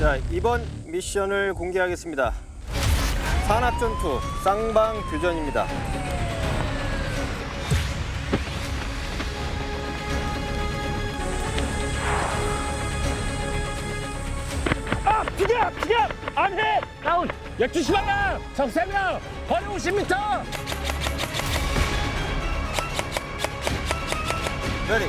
자, 이번 미션을 공개하겠습니다. 산악전투 쌍방교전입니다. 비켜! 안 해! 다운! 12시 방향! 적 3명! 거리 50m! 레디.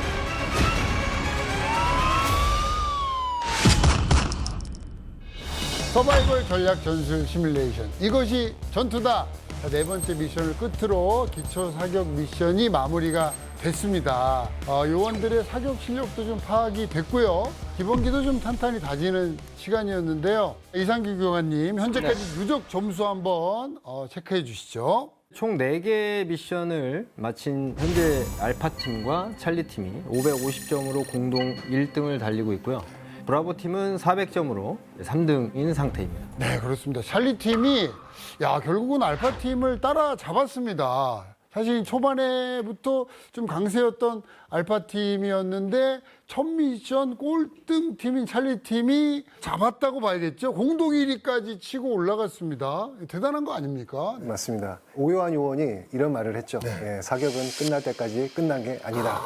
서바이벌 전략 전술 시뮬레이션. 이것이 전투다. 자, 네 번째 미션을 끝으로 기초 사격 미션이 마무리가 됐습니다. 요원들의 사격 실력도 좀 파악이 됐고요. 기본기도 좀 탄탄히 다지는 시간이었는데요. 이상규 교관님, 현재까지 누적 점수 한번 체크해 주시죠. 총 4개 미션을 마친 현재 알파팀과 찰리팀이 550점으로 공동 1등을 달리고 있고요. 브라보팀은 400점으로 3등인 상태입니다. 네, 그렇습니다. 찰리 팀이 결국은 알파 팀을 따라잡았습니다. 사실 초반에부터 좀 강세였던 알파 팀이었는데 첫 미션 꼴등 팀인 찰리 팀이 잡았다고 봐야겠죠. 공동 1위까지 치고 올라갔습니다. 대단한 거 아닙니까? 맞습니다. 오요한 요원이 이런 말을 했죠. 예, 사격은 끝날 때까지 끝난 게 아니다.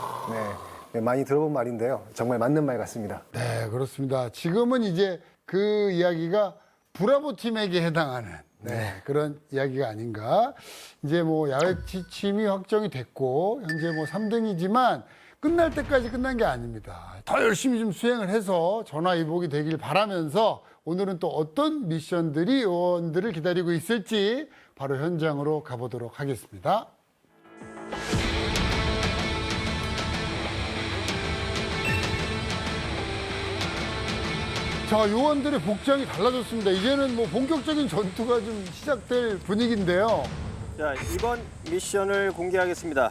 네, 많이 들어본 말인데요. 정말 맞는 말 같습니다. 네, 그렇습니다. 지금은 이제 그 이야기가 브라보 팀에게 해당하는 그런 이야기가 아닌가. 이제 뭐 야외 취침이 확정이 됐고 현재 뭐 3등이지만 끝날 때까지 끝난 게 아닙니다. 더 열심히 좀 수행을 해서 전화위복이 되길 바라면서 오늘은 또 어떤 미션들이 요원들을 기다리고 있을지 바로 현장으로 가보도록 하겠습니다. 자, 요원들의 복장이 달라졌습니다. 이제는 뭐 본격적인 전투가 좀 시작될 분위기인데요. 자, 이번 미션을 공개하겠습니다.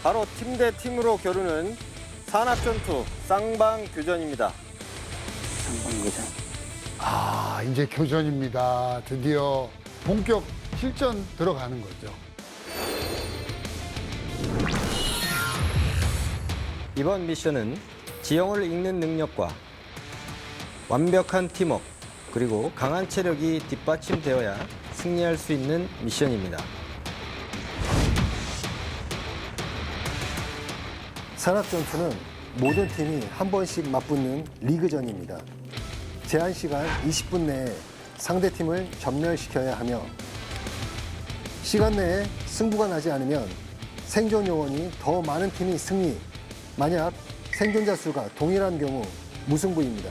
바로 팀 대 팀으로 겨루는 산악전투 쌍방교전입니다. 이제 교전입니다. 드디어 본격 실전 들어가는 거죠. 이번 미션은 지형을 읽는 능력과 완벽한 팀워크 그리고 강한 체력이 뒷받침되어야 승리할 수 있는 미션입니다. 산악전투는 모든 팀이 한 번씩 맞붙는 리그전입니다. 제한 시간 20분 내에 상대 팀을 전멸시켜야 하며 시간 내에 승부가 나지 않으면 생존 요원이 더 많은 팀이 승리, 만약 생존자 수가 동일한 경우 무승부입니다.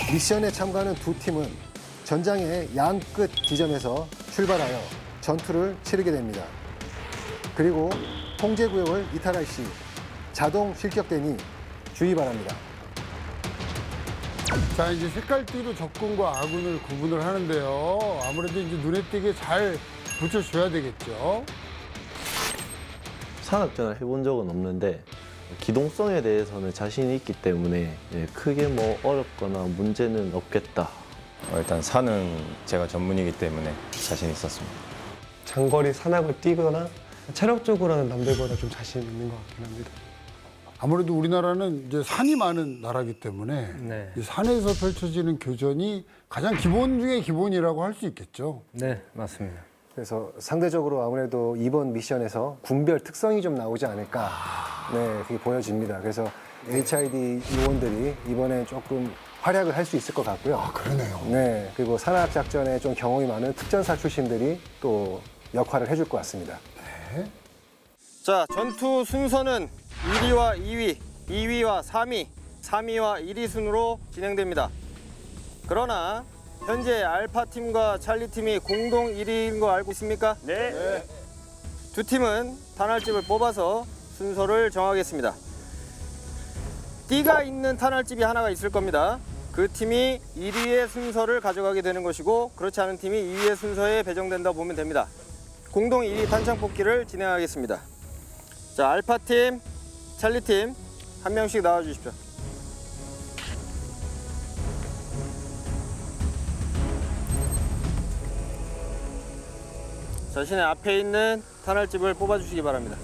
미션에 참가하는 두 팀은 전장의 양 끝 지점에서 출발하여 전투를 치르게 됩니다. 그리고 통제구역을 이탈할 시 자동 실격되니 주의 바랍니다. 자, 이제 색깔띠로 적군과 아군을 구분을 하는데요. 아무래도 이제 눈에 띄게 잘 붙여줘야 되겠죠. 산악전을 해본 적은 없는데 기동성에 대해서는 자신이 있기 때문에 크게 뭐 어렵거나 문제는 없겠다. 일단 산은 제가 전문이기 때문에 자신 있었습니다. 장거리 산악을 뛰거나 체력적으로는 남들보다 좀 자신 있는 것 같긴 합니다. 아무래도 우리나라는 이제 산이 많은 나라이기 때문에 이 산에서 펼쳐지는 교전이 가장 기본 중에 기본이라고 할 수 있겠죠. 네, 맞습니다. 그래서 상대적으로 아무래도 이번 미션에서 군별 특성이 좀 나오지 않을까, 네, 그게 보여집니다. 그래서 HID 요원들이 이번에 조금 활약을 할 수 있을 것 같고요. 그러네요. 네, 그리고 산악작전에 좀 경험이 많은 특전사 출신들이 또 역할을 해줄 것 같습니다. 자, 전투 순서는 1위와 2위, 2위와 3위, 3위와 1위 순으로 진행됩니다. 그러나 현재 알파팀과 찰리팀이 공동 1위인 거 알고 있습니까? 네. 두 팀은 탄알집을 뽑아서 순서를 정하겠습니다. 띠가 있는 탄알집이 하나가 있을 겁니다. 그 팀이 1위의 순서를 가져가게 되는 것이고 그렇지 않은 팀이 2위의 순서에 배정된다고 보면 됩니다. 공동 1위 탄창 뽑기를 진행하겠습니다. 자, 알파팀, 찰리팀 한 명씩 나와주십시오. 자신의 앞에 있는 탄알집을 뽑아주시기 바랍니다.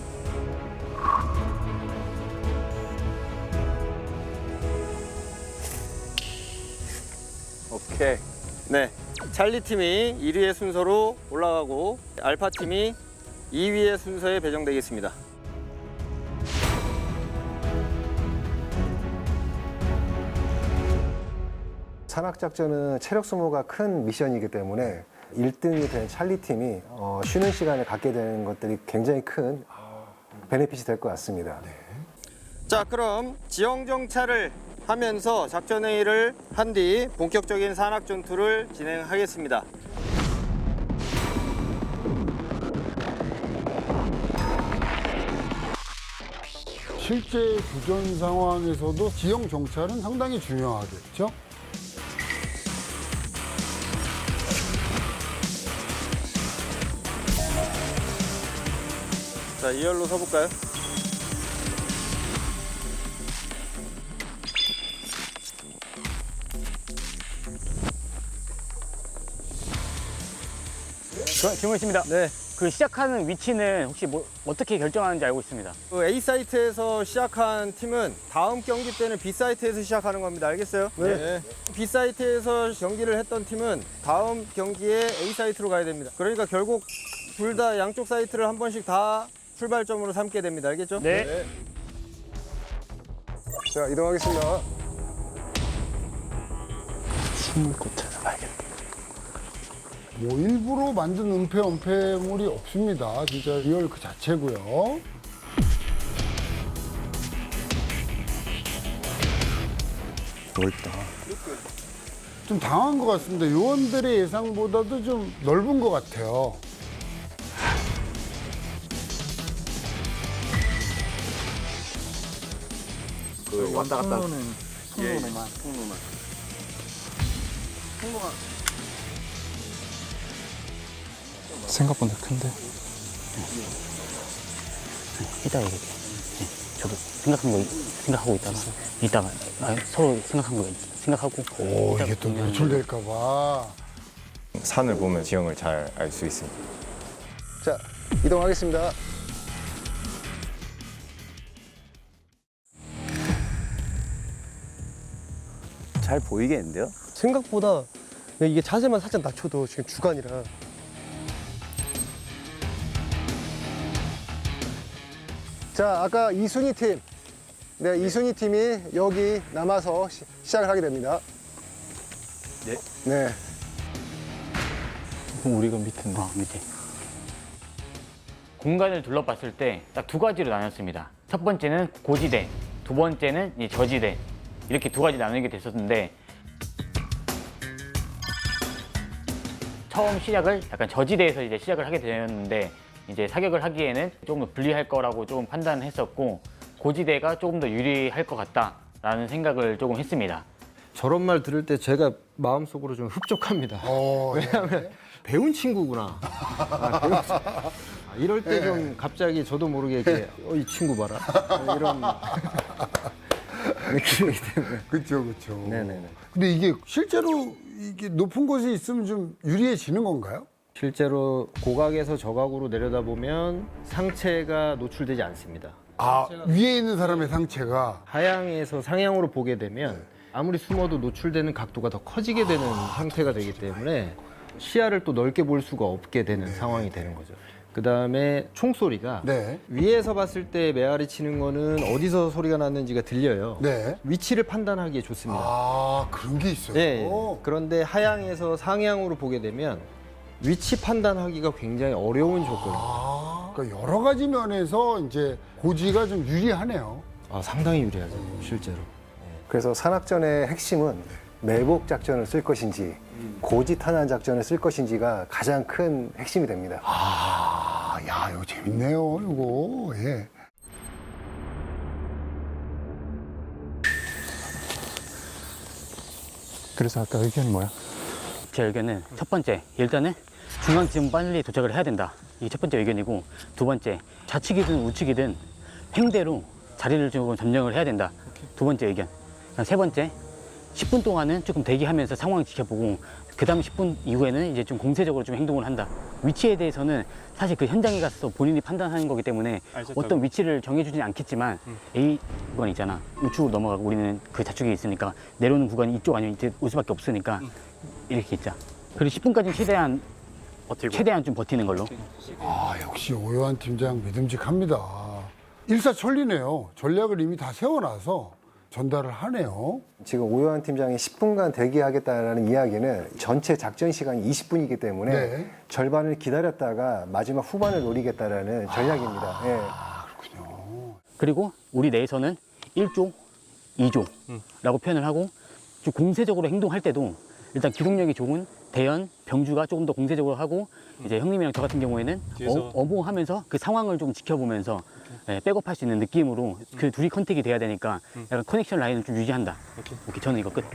오케이. 네, 찰리 팀이 1위의 순서로 올라가고 알파 팀이 2위의 순서에 배정되겠습니다. 산악작전은 체력 소모가 큰 미션이기 때문에 1등이 된 찰리 팀이 쉬는 시간을 갖게 되는 것들이 굉장히 큰 베네핏이 될 것 같습니다. 자, 그럼 지형 정찰을 하면서 작전 회의를 한 뒤 본격적인 산악 전투를 진행하겠습니다. 실제 교전 상황에서도 지형 정찰은 상당히 중요하겠죠? 자, 2열로 서볼까요? 질문 있습니다. 네. 그 시작하는 위치는 혹시 뭐 어떻게 결정하는지 알고 있습니다. 그 A 사이트에서 시작한 팀은 다음 경기 때는 B 사이트에서 시작하는 겁니다. 알겠어요? 네. B 사이트에서 경기를 했던 팀은 다음 경기에 A 사이트로 가야 됩니다. 그러니까 결국 둘 다 양쪽 사이트를 한 번씩 다 출발점으로 삼게 됩니다. 알겠죠? 네. 자, 이동하겠습니다. 뭐 일부러 만든 은폐물이 없습니다. 진짜 리얼 그 자체고요. 넓다. 좀 당한 것 같습니다. 요원들의 예상보다도 좀 넓은 것 같아요. 왔다 갔다. 생각보다 큰데. 이따 얘기해. 저도 생각하고 이따가 서로 생각하고. 오, 이게 또 노출될까봐. 산을 보면 지형을 잘 알 수 있습니다. 자, 이동하겠습니다. 잘 보이겠는데요? 생각보다 이게 자세만 살짝 낮춰도 지금 주간이라. 자, 아까 이순희 팀. 네, 이순희 팀이 여기 남아서 시작을 하게 됩니다. 네. 네. 그럼 우리가 밑인데. 밑에. 공간을 둘러봤을 때 딱 두 가지로 나눴습니다. 첫 번째는 고지대, 두 번째는 이 저지대. 이렇게 두 가지 나누게 됐었는데 처음 시작을 약간 저지대에서 이제 시작을 하게 되었는데 이제 사격을 하기에는 조금 더 불리할 거라고 조금 판단했었고 고지대가 조금 더 유리할 것 같다라는 생각을 조금 했습니다. 저런 말 들을 때 제가 마음속으로 좀 흡족합니다. 왜냐하면 배운 친구구나. 이럴 때 좀 갑자기 저도 모르게 이렇게 이 친구 봐라. 이런 느낌이기 때문에. 그렇죠, 그렇죠. 네네네. 근데 이게 실제로 이게 높은 곳에 있으면 좀 유리해지는 건가요? 실제로 고각에서 저각으로 내려다보면 상체가 노출되지 않습니다. 아, 위에 있는 사람의 상체가. 하향에서 상향으로 보게 되면 아무리 숨어도 노출되는 각도가 더 커지게 되는 형태가 되기 때문에 시야를 또 넓게 볼 수가 없게 되는 상황이 되는 거죠. 그 다음에 총소리가 네. 위에서 봤을 때 메아리 치는 거는 어디서 소리가 났는지가 들려요. 네. 위치를 판단하기에 좋습니다. 아, 그런 게 있어요. 네. 그런데 하향에서 상향으로 보게 되면 위치 판단하기가 굉장히 어려운 조건입니다. 그러니까 여러 가지 면에서 이제 고지가 좀 유리하네요. 상당히 유리하죠, 실제로. 그래서 산악전의 핵심은 매복 작전을 쓸 것인지 고지 탄환 작전을 쓸 것인지가 가장 큰 핵심이 됩니다. 아, 야, 이거 재밌네요, 이거. 예. 그래서 아까 의견이 뭐야? 제 의견은 첫 번째, 일단은 중앙지점 빨리 도착을 해야 된다. 이게 첫 번째 의견이고 두 번째, 좌측이든 우측이든 횡대로 자리를 조금 점령을 해야 된다. 두 번째 의견. 세 번째, 10분 동안은 조금 대기하면서 상황을 지켜보고 그 다음 10분 이후에는 이제 좀 공세적으로 좀 행동을 한다. 위치에 대해서는 사실 그 현장에 가서 본인이 판단하는 거기 때문에 어떤 위치를 정해주지는 않겠지만 A 구간 있잖아. 우측으로 넘어가고 우리는 그 좌측에 있으니까 내려오는 구간이 이쪽 아니면 이쪽 올 수밖에 없으니까 이렇게 있자. 그리고 10분까지는 최대한 좀 버티는 걸로. 아, 역시 오요한 팀장 믿음직합니다. 일사천리네요. 전략을 이미 다 세워놔서 전달을 하네요. 지금 오요한 팀장이 10분간 대기하겠다는 이야기는 전체 작전 시간이 20분이기 때문에 네. 절반을 기다렸다가 마지막 후반을 노리겠다라는 전략입니다. 예. 그리고 우리 내에서는 1조, 2조라고 표현을 하고 좀 공세적으로 행동할 때도 일단 기동력이 좋은 대현, 병주가 조금 더 공세적으로 하고 이제 형님이랑 저 같은 경우에는 어모하면서 그 상황을 좀 지켜보면서 백업할 수 있는 느낌으로 그 둘이 컨택이 돼야 되니까 약간 커넥션 라인을 좀 유지한다. 오케이, 저는 이거 끝.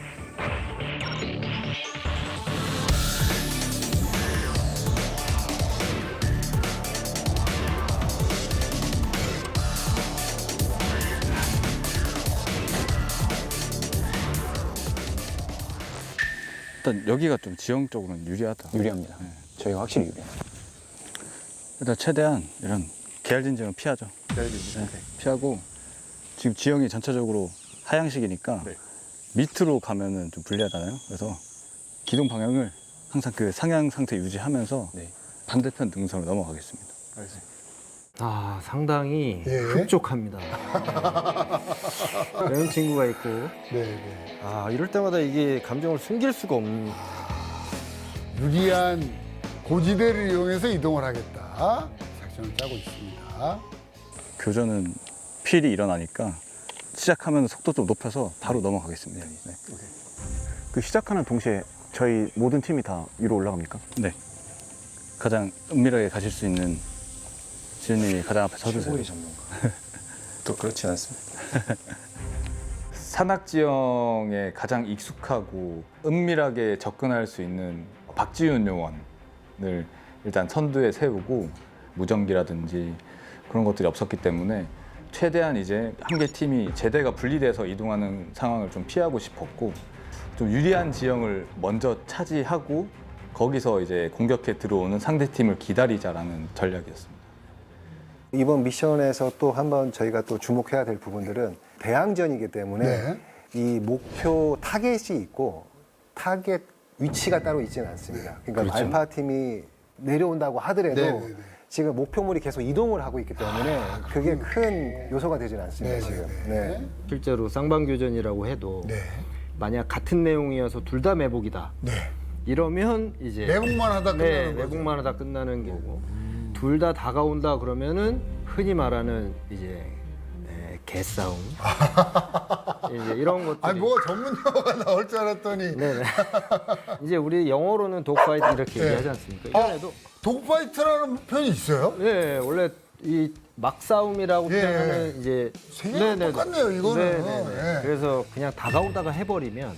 일단 여기가 좀 지형적으로는 유리하다. 유리합니다. 저희가 확실히 유리해요. 일단 최대한 이런 계열진지는 피하죠. 네, 피하고 지금 지형이 전체적으로 하향식이니까 밑으로 가면은 좀 불리하잖아요. 그래서 기동 방향을 항상 그 상향 상태 유지하면서 반대편 능선으로 넘어가겠습니다. 아, 상당히 예. 흡족합니다. 이런 친구가 있고. 네. 아, 이럴 때마다 이게 감정을 숨길 수가 없는. 유리한 고지대를 이용해서 이동을 하겠다. 작전을 짜고 있습니다. 교전은 필이 일어나니까 시작하면 속도 좀 높여서 바로 넘어가겠습니다. 네. 그 시작하는 동시에 저희 모든 팀이 다 위로 올라갑니까? 네. 가장 은밀하게 가실 수 있는 지은님이 가장 앞에 서주세요. 또 그렇지 않습니다. 산악 지형에 가장 익숙하고 은밀하게 접근할 수 있는 박지훈 요원을 일단 선두에 세우고 무전기라든지 그런 것들이 없었기 때문에 최대한 이제 한 개 팀이 제대가 분리돼서 이동하는 상황을 좀 피하고 싶었고 좀 유리한 지형을 먼저 차지하고 거기서 이제 공격해 들어오는 상대 팀을 기다리자라는 전략이었습니다. 이번 미션에서 또 한번 저희가 또 주목해야 될 부분들은 대항전이기 때문에 네. 이 목표 타겟이 있고 타겟 위치가 따로 있지는 않습니다. 그러니까 그렇죠. 알파 팀이 내려온다고 하더라도 네. 지금 목표물이 계속 이동을 하고 있기 때문에 그게 큰 요소가 되지는 않습니다. 네. 지금. 네. 실제로 쌍방교전이라고 해도 네. 만약 같은 내용이어서 둘 다 매복이다. 네. 이러면 이제 매복만 하다 끝나는 네, 거죠. 매복만 하다 끝나는 거고 둘 다 다가온다 그러면은 흔히 말하는 이제 개싸움 이제 이런 것들. 아니 뭐 전문 용어가 나올 줄 알았더니 네네. 이제 우리 영어로는 독파이트 이렇게 네. 얘기하지 않습니까? 이전에도 독파이트라는 표현이 있어요? 네 원래 이 막싸움이라고 예. 표현하는 이제 생각은 똑같네요, 이거는. 네네네. 예. 그래서 그냥 다가오다가 해버리면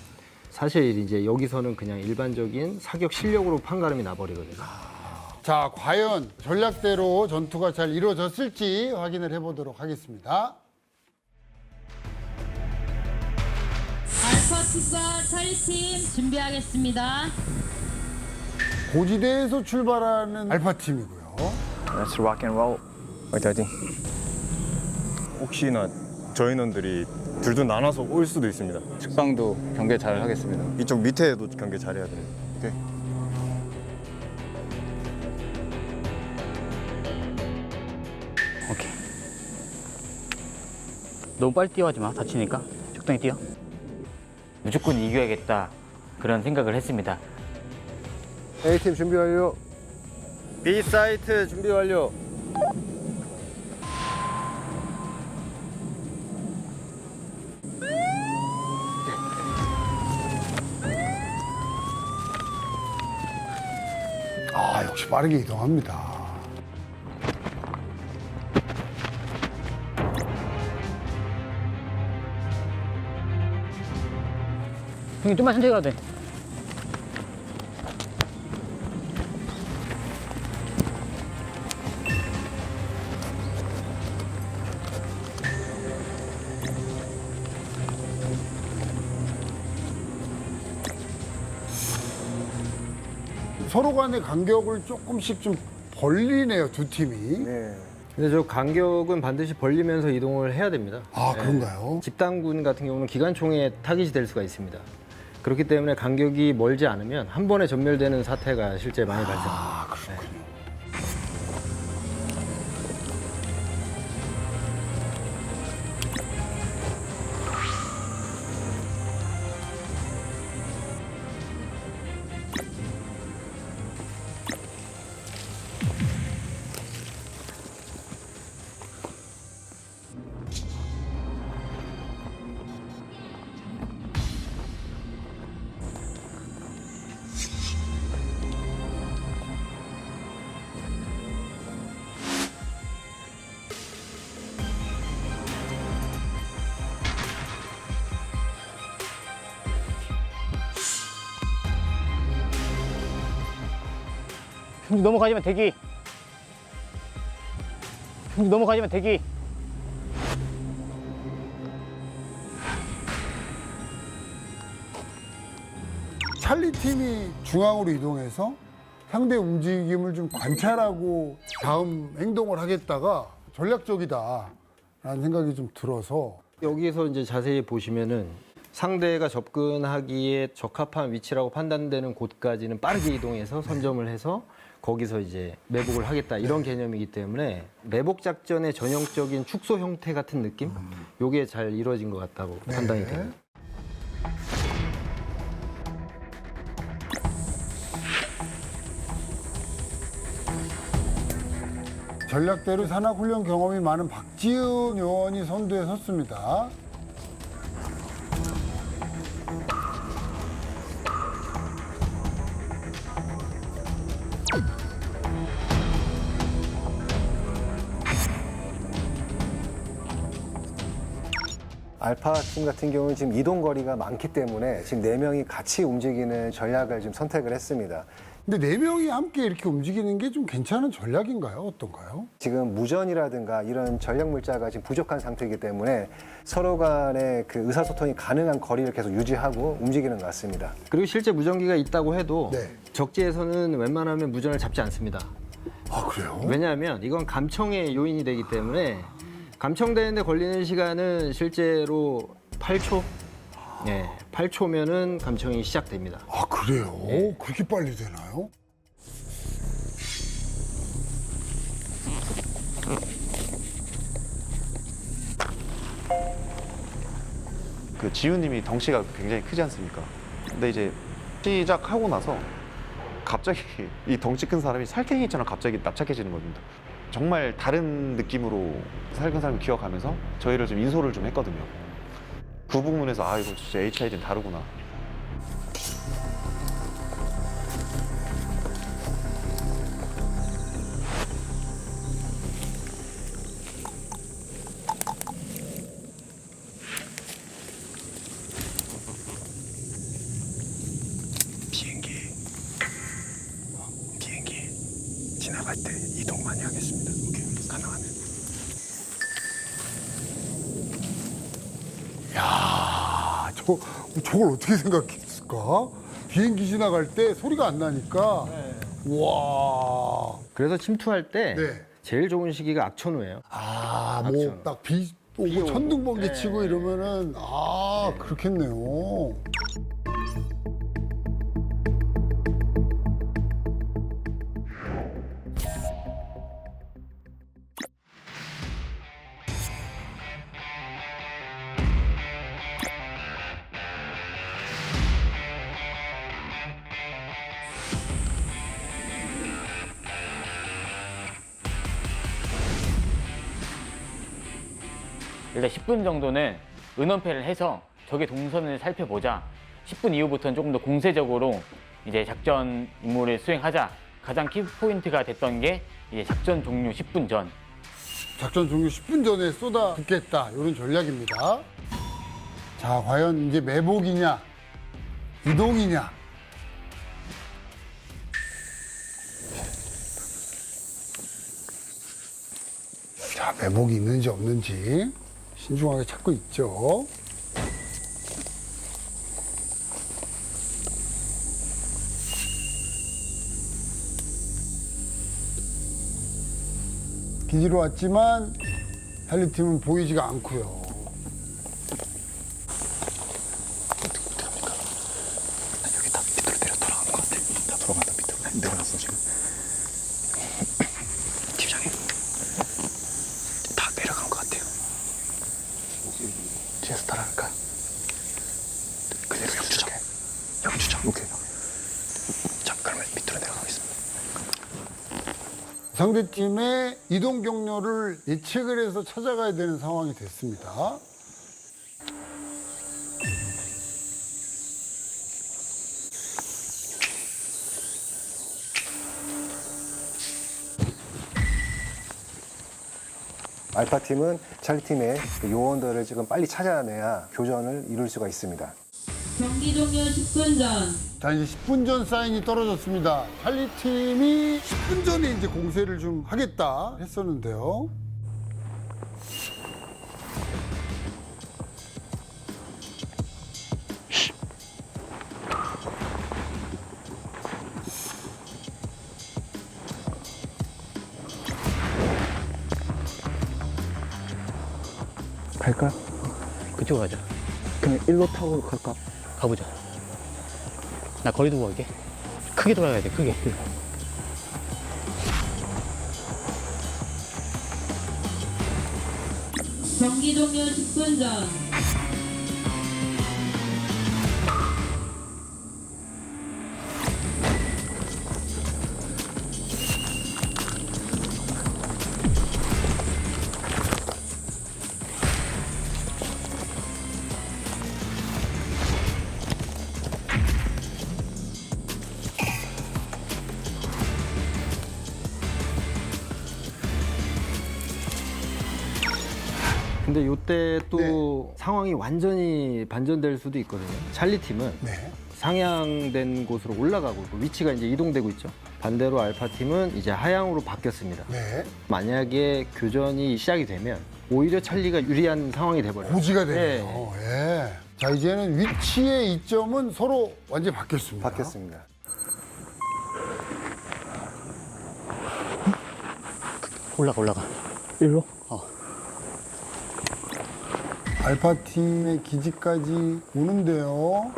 사실 이제 여기서는 그냥 일반적인 사격 실력으로 판가름이 나버리거든요. 자, 과연 전략대로 전투가 잘 이루어졌을지 확인을 해보도록 하겠습니다. 알파 투사 차리팀 준비하겠습니다. 고지대에서 출발하는 알파팀이고요. Let's rock and roll. 화이팅! 혹시나 저희 놈들이 둘둘 나눠서 올 수도 있습니다. 측방도 경계 잘 하겠습니다. 이쪽 밑에도 경계 잘해야 돼요. 오케이. 오케이. 너무 빨리 뛰어가지 마. 다치니까. 적당히 뛰어. 무조건 이겨야겠다. 그런 생각을 했습니다. A팀 준비 완료. B 사이트 준비 완료. 아, 역시 빠르게 이동합니다. 형님 좀만 천천히 가도 돼. 서로 간의 간격을 조금씩 좀 벌리네요, 두 팀이. 네. 근데 저 간격은 반드시 벌리면서 이동을 해야 됩니다. 아, 그런가요? 집단군 같은 경우는 기관총의 타깃이 될 수가 있습니다. 그렇기 때문에 간격이 멀지 않으면 한 번에 전멸되는 사태가 실제 많이 발생합니다. 그렇군요. 평지 넘어가지만 대기. 평지 넘어가지만 대기. 찰리 팀이 중앙으로 이동해서 상대 움직임을 좀 관찰하고 다음 행동을 하겠다가 전략적이다라는 생각이 좀 들어서 여기에서 이제 자세히 보시면은 상대가 접근하기에 적합한 위치라고 판단되는 곳까지는 빠르게 이동해서 선점을 해서 거기서 이제 매복을 하겠다 이런 개념이기 때문에 매복 작전의 전형적인 축소 형태 같은 느낌? 요게 잘 이루어진 것 같다고 판단이 됩니다. 전략대로 산악훈련 경험이 많은 박지은 요원이 선두에 섰습니다. 알파 팀 같은 경우는 지금 이동 거리가 많기 때문에 지금 4명이 같이 움직이는 전략을 좀 선택을 했습니다. 근데 4명이 함께 이렇게 움직이는 게 좀 괜찮은 전략인가요? 어떤가요? 지금 무전이라든가 이런 전략 물자가 지금 부족한 상태이기 때문에 서로 간의 그 의사소통이 가능한 거리를 계속 유지하고 움직이는 것 같습니다. 그리고 실제 무전기가 있다고 해도 네. 적지에서는 웬만하면 무전을 잡지 않습니다. 아, 그래요? 왜냐하면 이건 감청의 요인이 되기 때문에 감청되는데 걸리는 시간은 실제로 8초? 네, 8초면은 감청이 시작됩니다. 아, 그래요? 그렇게 빨리 되나요? 그 지훈님이 덩치가 굉장히 크지 않습니까? 근데 이제 시작하고 나서 갑자기 이 덩치 큰 사람이 살쾡이처럼 갑자기 납작해지는 겁니다. 정말 다른 느낌으로 살큰 사람을 기억하면서 저희를 좀 인솔을 좀 했거든요. 그 부분에서 아 이거 진짜 HID는 다르구나. 비행기 지나갈 때 이동 많이 하겠습니다. 오케이, 가능하면. 야, 저걸 어떻게 생각했을까? 비행기 지나갈 때 소리가 안 나니까. 와. 그래서 침투할 때 네. 제일 좋은 시기가 악천후예요. 아, 악천. 뭐 딱 비 오고 천둥번개 치고 이러면은 그렇겠네요. 일단 10분 정도는 은원패를 해서 적의 동선을 살펴보자. 10분 이후부터는 조금 더 공세적으로 이제 작전 임무를 수행하자. 가장 키포인트가 됐던 게 이제 작전 종료 10분 전. 작전 종료 10분 전에 쏟아붓겠다 이런 전략입니다. 자, 과연 이제 매복이냐 이동이냐. 자, 매복이 있는지 없는지 신중하게 찾고 있죠. 기지로 왔지만 헬리팀은 보이지가 않고요. 뒤에서 따라갈까? 그대로 영주정. 영주정. 오케이. 자, 그러면 밑으로 내려가겠습니다. 상대팀의 이동 경로를 예측을 해서 찾아가야 되는 상황이 됐습니다. 알파팀은 찰리팀의 요원들을 지금 빨리 찾아내야 교전을 이룰 수가 있습니다. 경기 종료 10분 전. 자, 이제 10분 전 사인이 떨어졌습니다. 찰리 팀이 10분 전에 이제 공세를 좀 하겠다 했었는데요. 갈까? 그쪽으로 가자. 그냥 일로 타고 갈까? 가보자. 나 거리 두고 갈게. 크게 돌아가야 돼, 크게. 경기 종료 10분 전. 근데 요때 또 상황이 완전히 반전될 수도 있거든요. 찰리 팀은 네. 상향된 곳으로 올라가고 있고 위치가 이제 이동되고 있죠. 반대로 알파 팀은 이제 하향으로 바뀌었습니다. 네. 만약에 교전이 시작이 되면 오히려 찰리가 유리한 상황이 돼버려요. 고지가 되네요. 예. 자, 이제는 위치의 이점은 서로 완전히 바뀌었습니다. 바뀌었습니다. 올라가. 일로? 알파팀의 기지까지 오는데요.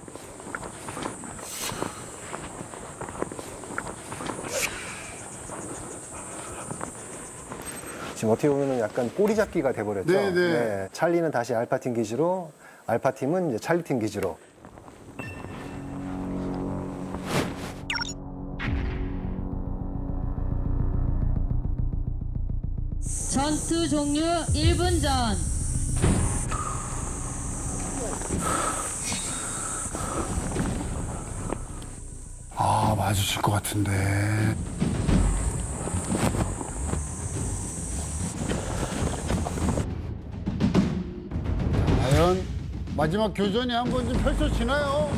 지금 어떻게 보면 약간 꼬리 잡기가 돼버렸죠. 네네. 찰리는 다시 알파팀 기지로, 알파팀은 이제 찰리팀 기지로. 전투 종료 1분 전. 아, 마주칠 것 같은데. 자, 과연 마지막 교전이 한번 좀 펼쳐지나요?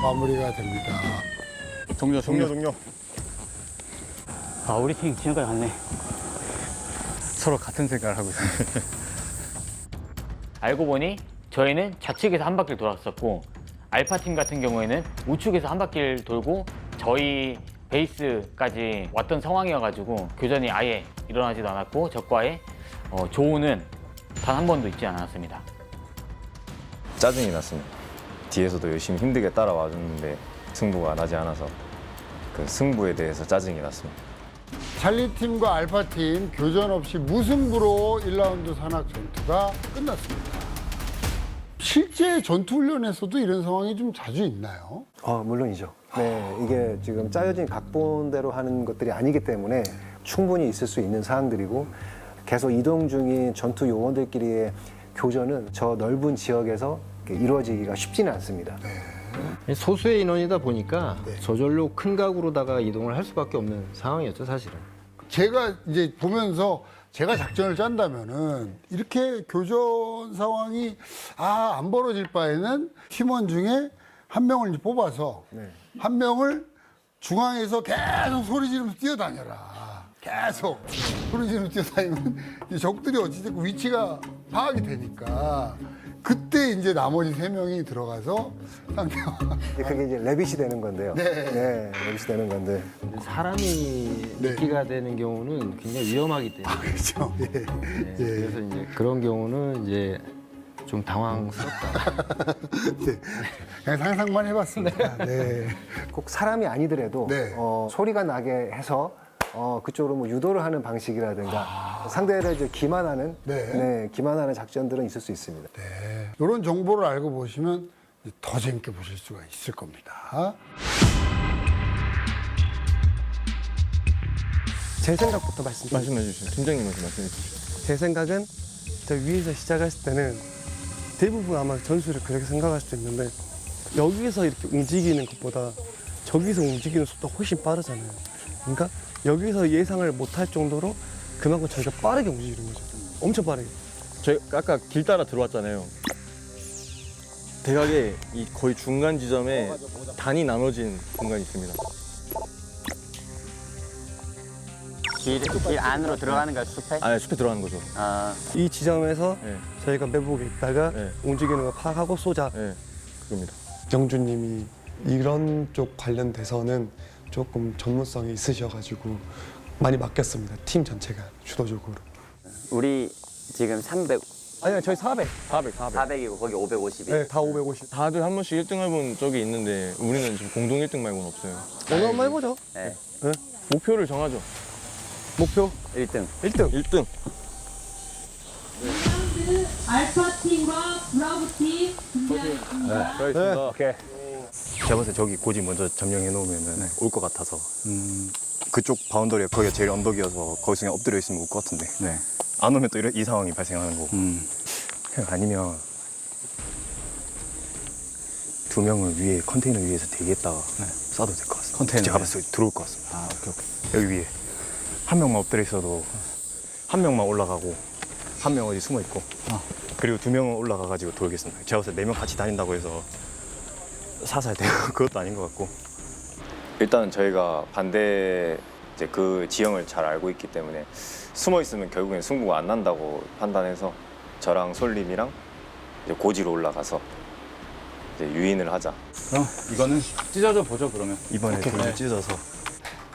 마무리가 됩니다. 종료. 아, 우리 팀 지금까지 갔네. 서로 같은 생각을 하고 있습니다. 알고 보니 저희는 좌측에서 한 바퀴를 돌았었고 알파팀 같은 경우에는 우측에서 한 바퀴를 돌고 저희 베이스까지 왔던 상황이어가지고 교전이 아예 일어나지도 않았고 적과의 조우는 단 한 번도 있지 않았습니다. 짜증이 났습니다. 뒤에서도 열심히 힘들게 따라와 줬는데 승부가 나지 않아서 그 승부에 대해서 짜증이 났습니다. 찰리팀과 알파팀 교전 없이 무승부로 1라운드 산악 전투가 끝났습니다. 실제 전투훈련에서도 이런 상황이 좀 자주 있나요? 물론이죠. 네, 이게 지금 짜여진 각본대로 하는 것들이 아니기 때문에 충분히 있을 수 있는 사항들이고 계속 이동 중인 전투 요원들끼리의 교전은 저 넓은 지역에서 이루어지기가 쉽지는 않습니다. 소수의 인원이다 보니까 네. 저절로 큰 각으로다가 이동을 할 수밖에 없는 상황이었죠, 사실은. 제가 이제 보면서 제가 작전을 짠다면은 이렇게 교전 상황이 안 벌어질 바에는 팀원 중에 한 명을 이제 뽑아서 한 명을 중앙에서 계속 소리 지르면서 뛰어다녀라. 계속 소리 지르면서 뛰어다니면 이 적들이 어찌됐든 위치가 파악이 되니까 그때 이제 나머지 3명이 들어가서 상대와 그게 이제 레빗이 되는 건데요. 네. 레빗이 되는 건데. 사람이 네. 미끼가 되는 경우는 굉장히 위험하기 때문에. 그렇죠. 예. 네, 그래서 이제 그런 경우는 이제 좀 당황스럽다. 네. 그냥 상상만 해봤습니다. 네. 꼭 사람이 아니더라도 네. 소리가 나게 해서 그쪽으로 뭐 유도를 하는 방식이라든가 상대를 이제 기만하는 기만하는 작전들은 있을 수 있습니다. 네. 이런 정보를 알고 보시면 더 재밌게 보실 수가 있을 겁니다. 제 생각부터 말씀해 주시죠. 팀장님 먼저 말씀해 주시죠. 제 생각은 저 위에서 시작했을 때는 대부분 아마 전술을 그렇게 생각할 수도 있는데 여기서 이렇게 움직이는 것보다 저기서 움직이는 속도가 훨씬 빠르잖아요. 그러니까 여기서 예상을 못할 정도로 그만큼 저희가 빠르게 움직이는 거죠. 엄청 빠르게. 저희 아까 길 따라 들어왔잖아요. 대각에 이 거의 중간 지점에 단이 나눠진 공간이 있습니다. 길 안으로 들어가는 거야, 숲에? 아니, 숲에 들어가는 거죠. 이 지점에서 네. 저희가 매복에 있다가 네. 움직이는 거 파악하고 쏘자. 네, 그겁니다. 영주님이 이런 쪽 관련돼서는 조금 전문성이 있으셔가지고 많이 맡겼습니다. 팀 전체가 주도적으로. 우리 지금 300, 아니요, 저희 400. 400이고 거기 550이. 네, 다 550. 다들 한 번씩 1등 해본 적이 있는데 우리는 지금 공동 1등 말고는 없어요. 오늘 한번 해보죠. 네. 목표를 정하죠. 목표 1등. 1등. 알파팀과 브라보팀 준비하겠습니다. 알겠습니다. 제가 봤을 때 저기 고지 먼저 점령해 놓으면 올 것 같아서 그쪽 바운더리가 거기가 제일 언덕이어서 거기서 그냥 엎드려 있으면 올 것 같은데 안 오면 또 이 상황이 발생하는 거고 그냥 아니면 두 명을 위에 컨테이너 위에서 대기했다가 쏴도 될 것 같습니다. 컨테이너 제가 위에? 봤을 때 들어올 것 같습니다. 오케이. 여기 위에 한 명만 엎드려 있어도 한 명만 올라가고 한 명 어디 숨어 있고 그리고 두 명은 올라가가지고 돌겠습니다. 제가 봤을 때 4명 같이 다닌다고 해서 사살되고 그것도 아닌 것 같고 일단 저희가 반대 이제 그 지형을 잘 알고 있기 때문에 숨어 있으면 결국엔 승부가 안 난다고 판단해서 저랑 솔림이랑 이제 고지로 올라가서 이제 유인을 하자. 그럼 이거는 찢어져 보죠, 그러면. 이번에 돌을 찢어서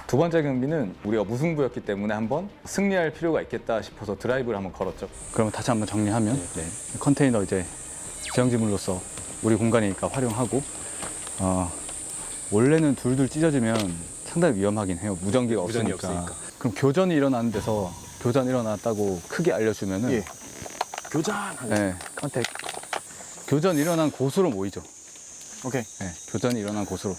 두 번째 경기는 우리가 무승부였기 때문에 한번 승리할 필요가 있겠다 싶어서 드라이브를 한번 걸었죠. 그러면 다시 한번 정리하면 컨테이너 이제 지형지물로서 우리 공간이니까 활용하고 원래는 둘둘 찢어지면 상당히 위험하긴 해요. 무전기가 없으니까. 그럼 교전이 일어나는 데서 교전 일어났다고 크게 알려주면은 교전! 네, 컨택. 교전 일어난 곳으로 모이죠. 오케이. 네, 교전이 일어난 곳으로.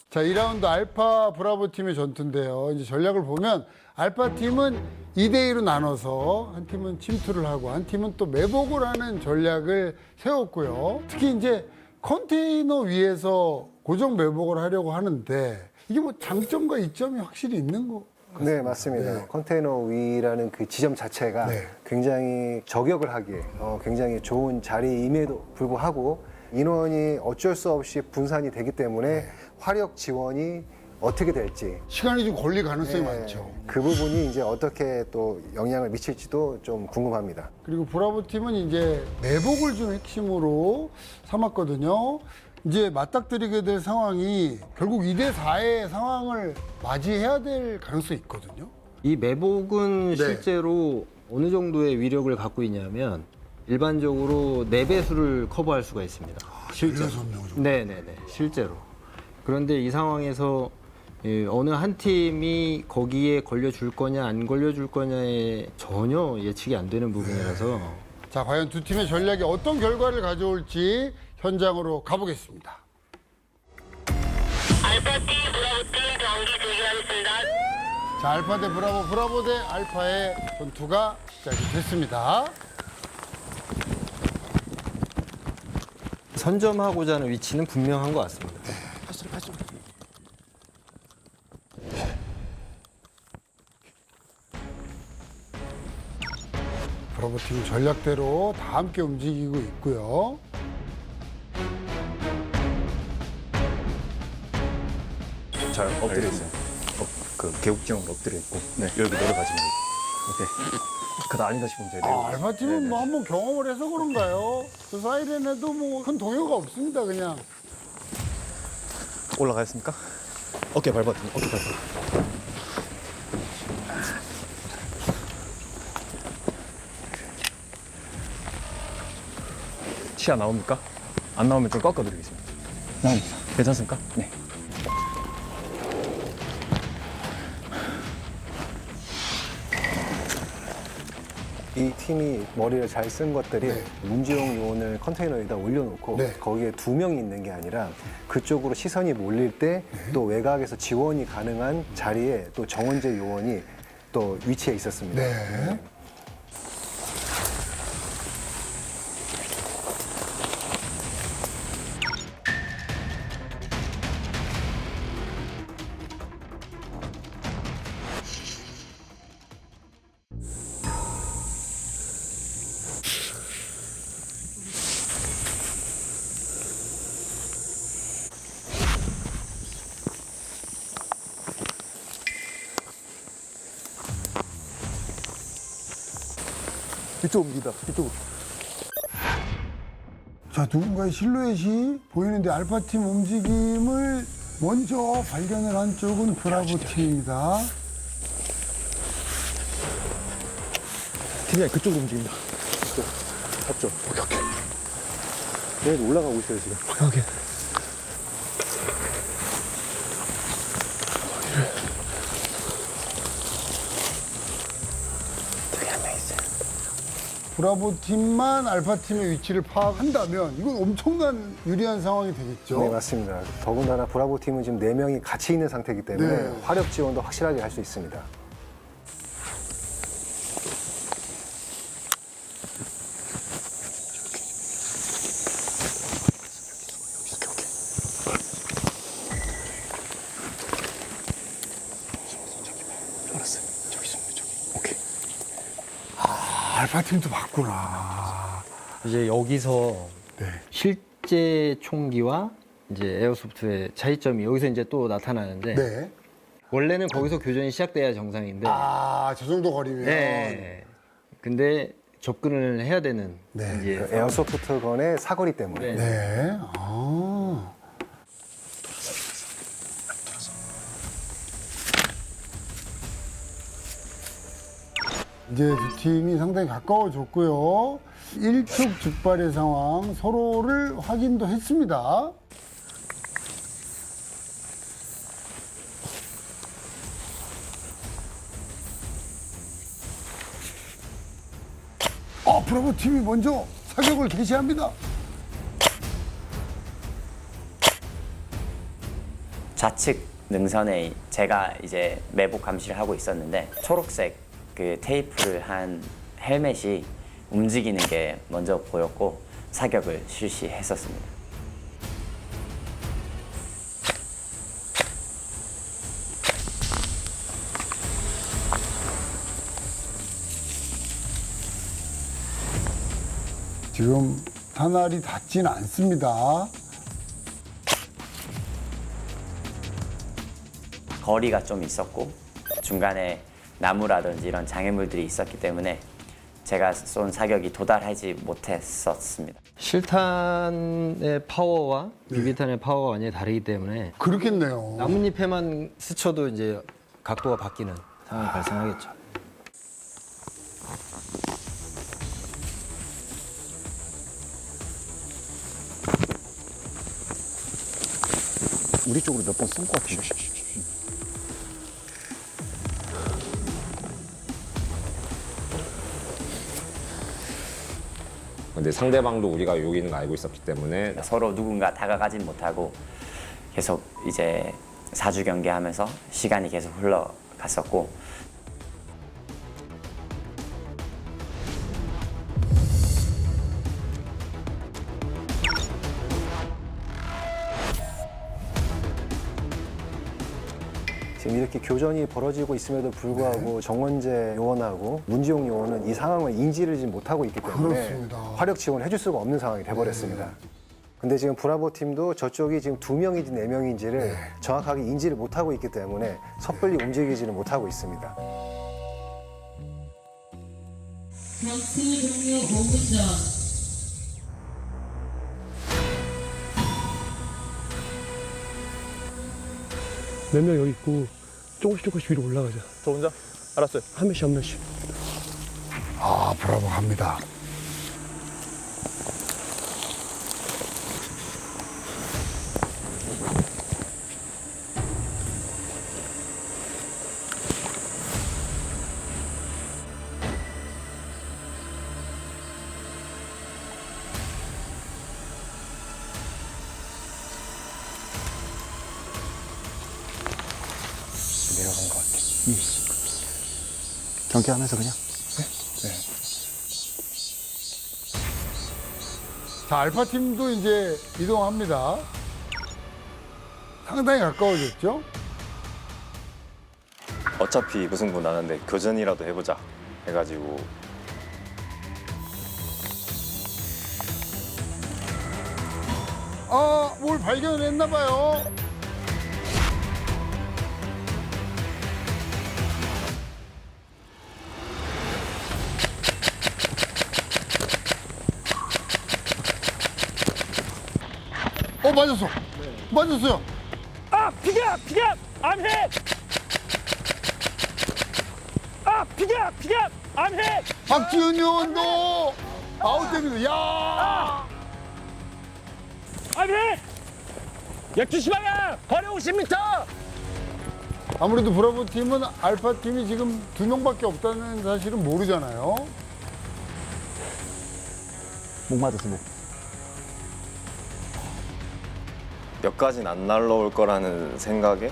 자, 2라운드 알파 브라보 팀의 전투인데요. 이제 전략을 보면 알파 팀은 2대2로 나눠서 한 팀은 침투를 하고 한 팀은 또 매복을 하는 전략을 세웠고요. 특히 이제 컨테이너 위에서 고정 매복을 하려고 하는데 이게 뭐 장점과 이점이 확실히 있는 거 같습니다. 네, 맞습니다. 네. 컨테이너 위라는 그 지점 자체가 굉장히 저격을 하기에 굉장히 좋은 자리임에도 불구하고 인원이 어쩔 수 없이 분산이 되기 때문에 화력 지원이 어떻게 될지 시간이 좀 걸릴 가능성이 네, 많죠. 그 부분이 이제 어떻게 또 영향을 미칠지도 좀 궁금합니다. 그리고 브라보 팀은 이제 매복을 좀 핵심으로 삼았거든요. 이제 맞닥뜨리게 될 상황이 결국 2대4의 상황을 맞이해야 될 가능성이 있거든요. 이 매복은 실제로 어느 정도의 위력을 갖고 있냐면 일반적으로 4배수를 커버할 수가 있습니다. 실제로. 네네네, 실제로. 그런데 이 상황에서 어느 한 팀이 거기에 걸려줄 거냐 안 걸려줄 거냐에 전혀 예측이 안 되는 부분이라서 자, 과연 두 팀의 전략이 어떤 결과를 가져올지 현장으로 가보겠습니다. 알파팀, 브라보팀 경기 대기하겠습니다. 자, 알파 대 브라보, 브라보 대 알파의 전투가 시작이 됐습니다. 선점하고자 하는 위치는 분명한 것 같습니다. 브라보 팀 전략대로 다 함께 움직이고 있고요. 잘 엎드려 있어요. 그 개국지형으로 엎드려 있고 여기 내려가지 말고. 오케이. 그다 아니다 싶으면 돼요. 아, 알파 팀은 뭐 한번 경험을 해서 그런가요? 그 사이렌에도 뭐 큰 동요가 없습니다, 그냥. 올라가겠습니까? 어깨 밟아. 어깨 밟아. 시야 나옵니까? 안 나오면 좀 꺾어드리겠습니다. 나옵니다. 괜찮습니까? 네. 이 팀이 머리를 잘 쓴 것들이 문지용 요원을 컨테이너에다 올려놓고 거기에 2명이 있는 게 아니라 그쪽으로 시선이 몰릴 때 또 외곽에서 지원이 가능한 자리에 또 정원재 요원이 또 위치해 있었습니다. 이쪽 옮기다. 이쪽으로. 자, 누군가의 실루엣이 보이는데 알파팀 움직임을 먼저 발견을 한 쪽은 브라보 팀입니다. 팀장님 그쪽으로 움직인다. 잡죠. 오케이. 얘네도 올라가고 있어요 지금. 오케이. 브라보 팀만 알파 팀의 위치를 파악한다면 이건 엄청난 유리한 상황이 되겠죠. 네, 맞습니다. 더군다나 브라보 팀은 지금 4명이 같이 있는 상태이기 때문에 화력 지원도 확실하게 할 수 있습니다. 알파팀도 맞구나. 이제 여기서 실제 총기와 이제 에어소프트의 차이점이 여기서 이제 또 나타나는데 원래는 거기서 교전이 시작돼야 정상인데 저 정도 거리면 근데 접근을 해야 되는 이제 그 에어소프트건의 사거리 때문에 이제 두 팀이 상당히 가까워졌고요. 일촉즉발의 상황, 서로를 확인도 했습니다. 브라보 팀이 먼저 사격을 개시합니다. 좌측 능선에 제가 이제 매복 감시를 하고 있었는데 초록색 그 테이프를 한 헬멧이 움직이는 게 먼저 보였고 사격을 실시했었습니다. 지금 탄알이 닿진 않습니다. 거리가 좀 있었고 중간에 나무라든지 이런 장애물들이 있었기 때문에 제가 쏜 사격이 도달하지 못했었습니다. 실탄의 파워와 비비탄의 파워가 완전히 다르기 때문에 그렇겠네요. 나뭇잎에만 스쳐도 이제 각도가 바뀌는 상황이 발생하겠죠. 우리 쪽으로 몇 번 쏜 것 같은데. 근데 상대방도 우리가 여기 있는 거 알고 있었기 때문에 서로 누군가 다가가진 못하고 계속 이제 사주 경계하면서 시간이 계속 흘러갔었고 지금 이렇게 교전이 벌어지고 있음에도 불구하고 정원재 요원하고 문지용 요원은 이 상황을 인지를 지금 못하고 있기 때문에 그렇습니다. 화력 지원을 해줄 수가 없는 상황이 돼버렸습니다. 근데 지금 브라보 팀도 저쪽이 지금 2명인지 4명인지를 정확하게 인지를 못하고 있기 때문에 섣불리 움직이지를 못하고 있습니다. 경치 종료 5분 전. 몇 명 여기 있고 조금씩 위로 올라가자. 저 혼자? 알았어요. 한 명씩 한 명씩. 브라보 갑니다. 경계하면서 그냥. 자, 알파 팀도 이제 이동합니다. 상당히 가까워졌죠? 어차피 무승부 나는데 교전이라도 해보자 해가지고 아, 뭘 발견했나 봐요. 맞았어. 맞았어요. 아, 비켜! I'm hit! 아, 비켜! I'm hit! 박지훈 요원도 아웃됩니다. 야! I'm hit! 12시 방향! 거리 50m! 아무래도 브라보 팀은 알파 팀이 지금 2명밖에 없다는 사실은 모르잖아요. 목 맞았어, 목. 여기까지는 안 날라올 거라는 생각에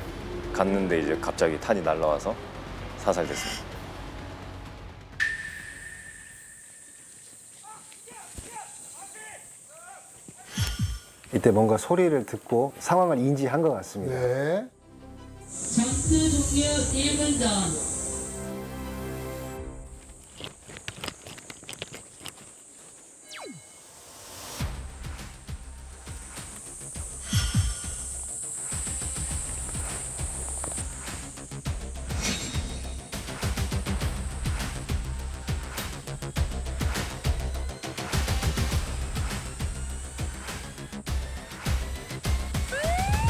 갔는데 이제 갑자기 탄이 날라와서 사살됐습니다. 이때 뭔가 소리를 듣고 상황을 인지한 것 같습니다. 네. 전투 종료 1분 전.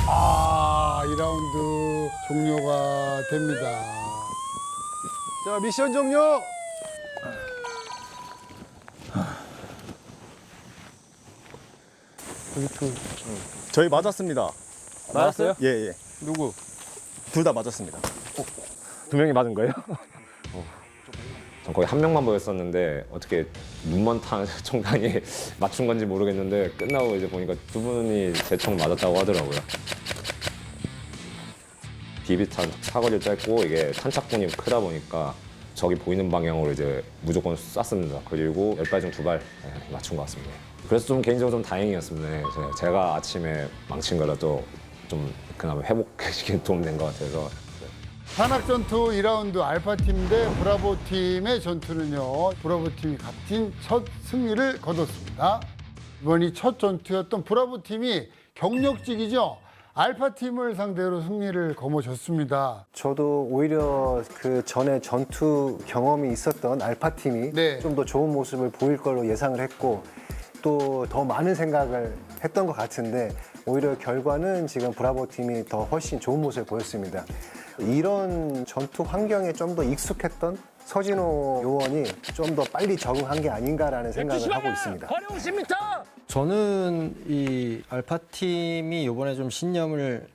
아, 2라운드 종료가 됩니다. 자, 미션 종료. 저희 맞았습니다. 맞았어요? 예. 누구? 둘 다 맞았습니다. 두 명이 맞은 거예요? 전 거의 한 명만 보였었는데 어떻게 눈먼 총단이 맞춘 건지 모르겠는데 끝나고 이제 보니까 두 분이 제 총 맞았다고 하더라고요. 비비탄 사거리를 짧고 이게 탄착군이 크다 보니까 저기 보이는 방향으로 이제 무조건 쐈습니다. 그리고 10발 중 2발 맞춘 것 같습니다. 그래서 좀 개인적으로 좀 다행이었습니다. 제가 아침에 망친 거라도 좀 그나마 회복시키는 도움 된 것 같아서. 산악 전투 2라운드 알파 팀 대 브라보 팀의 전투는요. 브라보 팀이 값진 첫 승리를 거뒀습니다. 이번이 첫 전투였던 브라보 팀이 경력직이죠. 알파 팀을 상대로 승리를 거머쥐었습니다. 저도 오히려 그 전에 전투 경험이 있었던 알파 팀이 좀 더 좋은 모습을 보일 걸로 예상을 했고 또 더 많은 생각을 했던 것 같은데 오히려 결과는 지금 브라보 팀이 더 훨씬 좋은 모습을 보였습니다. 이런 전투 환경에 좀 더 익숙했던 서진호 요원이 좀 더 빨리 적응한 게 아닌가라는 생각을 하고 있습니다. 거리 50m! 저는 이 알파 팀이 이번에 좀 신념을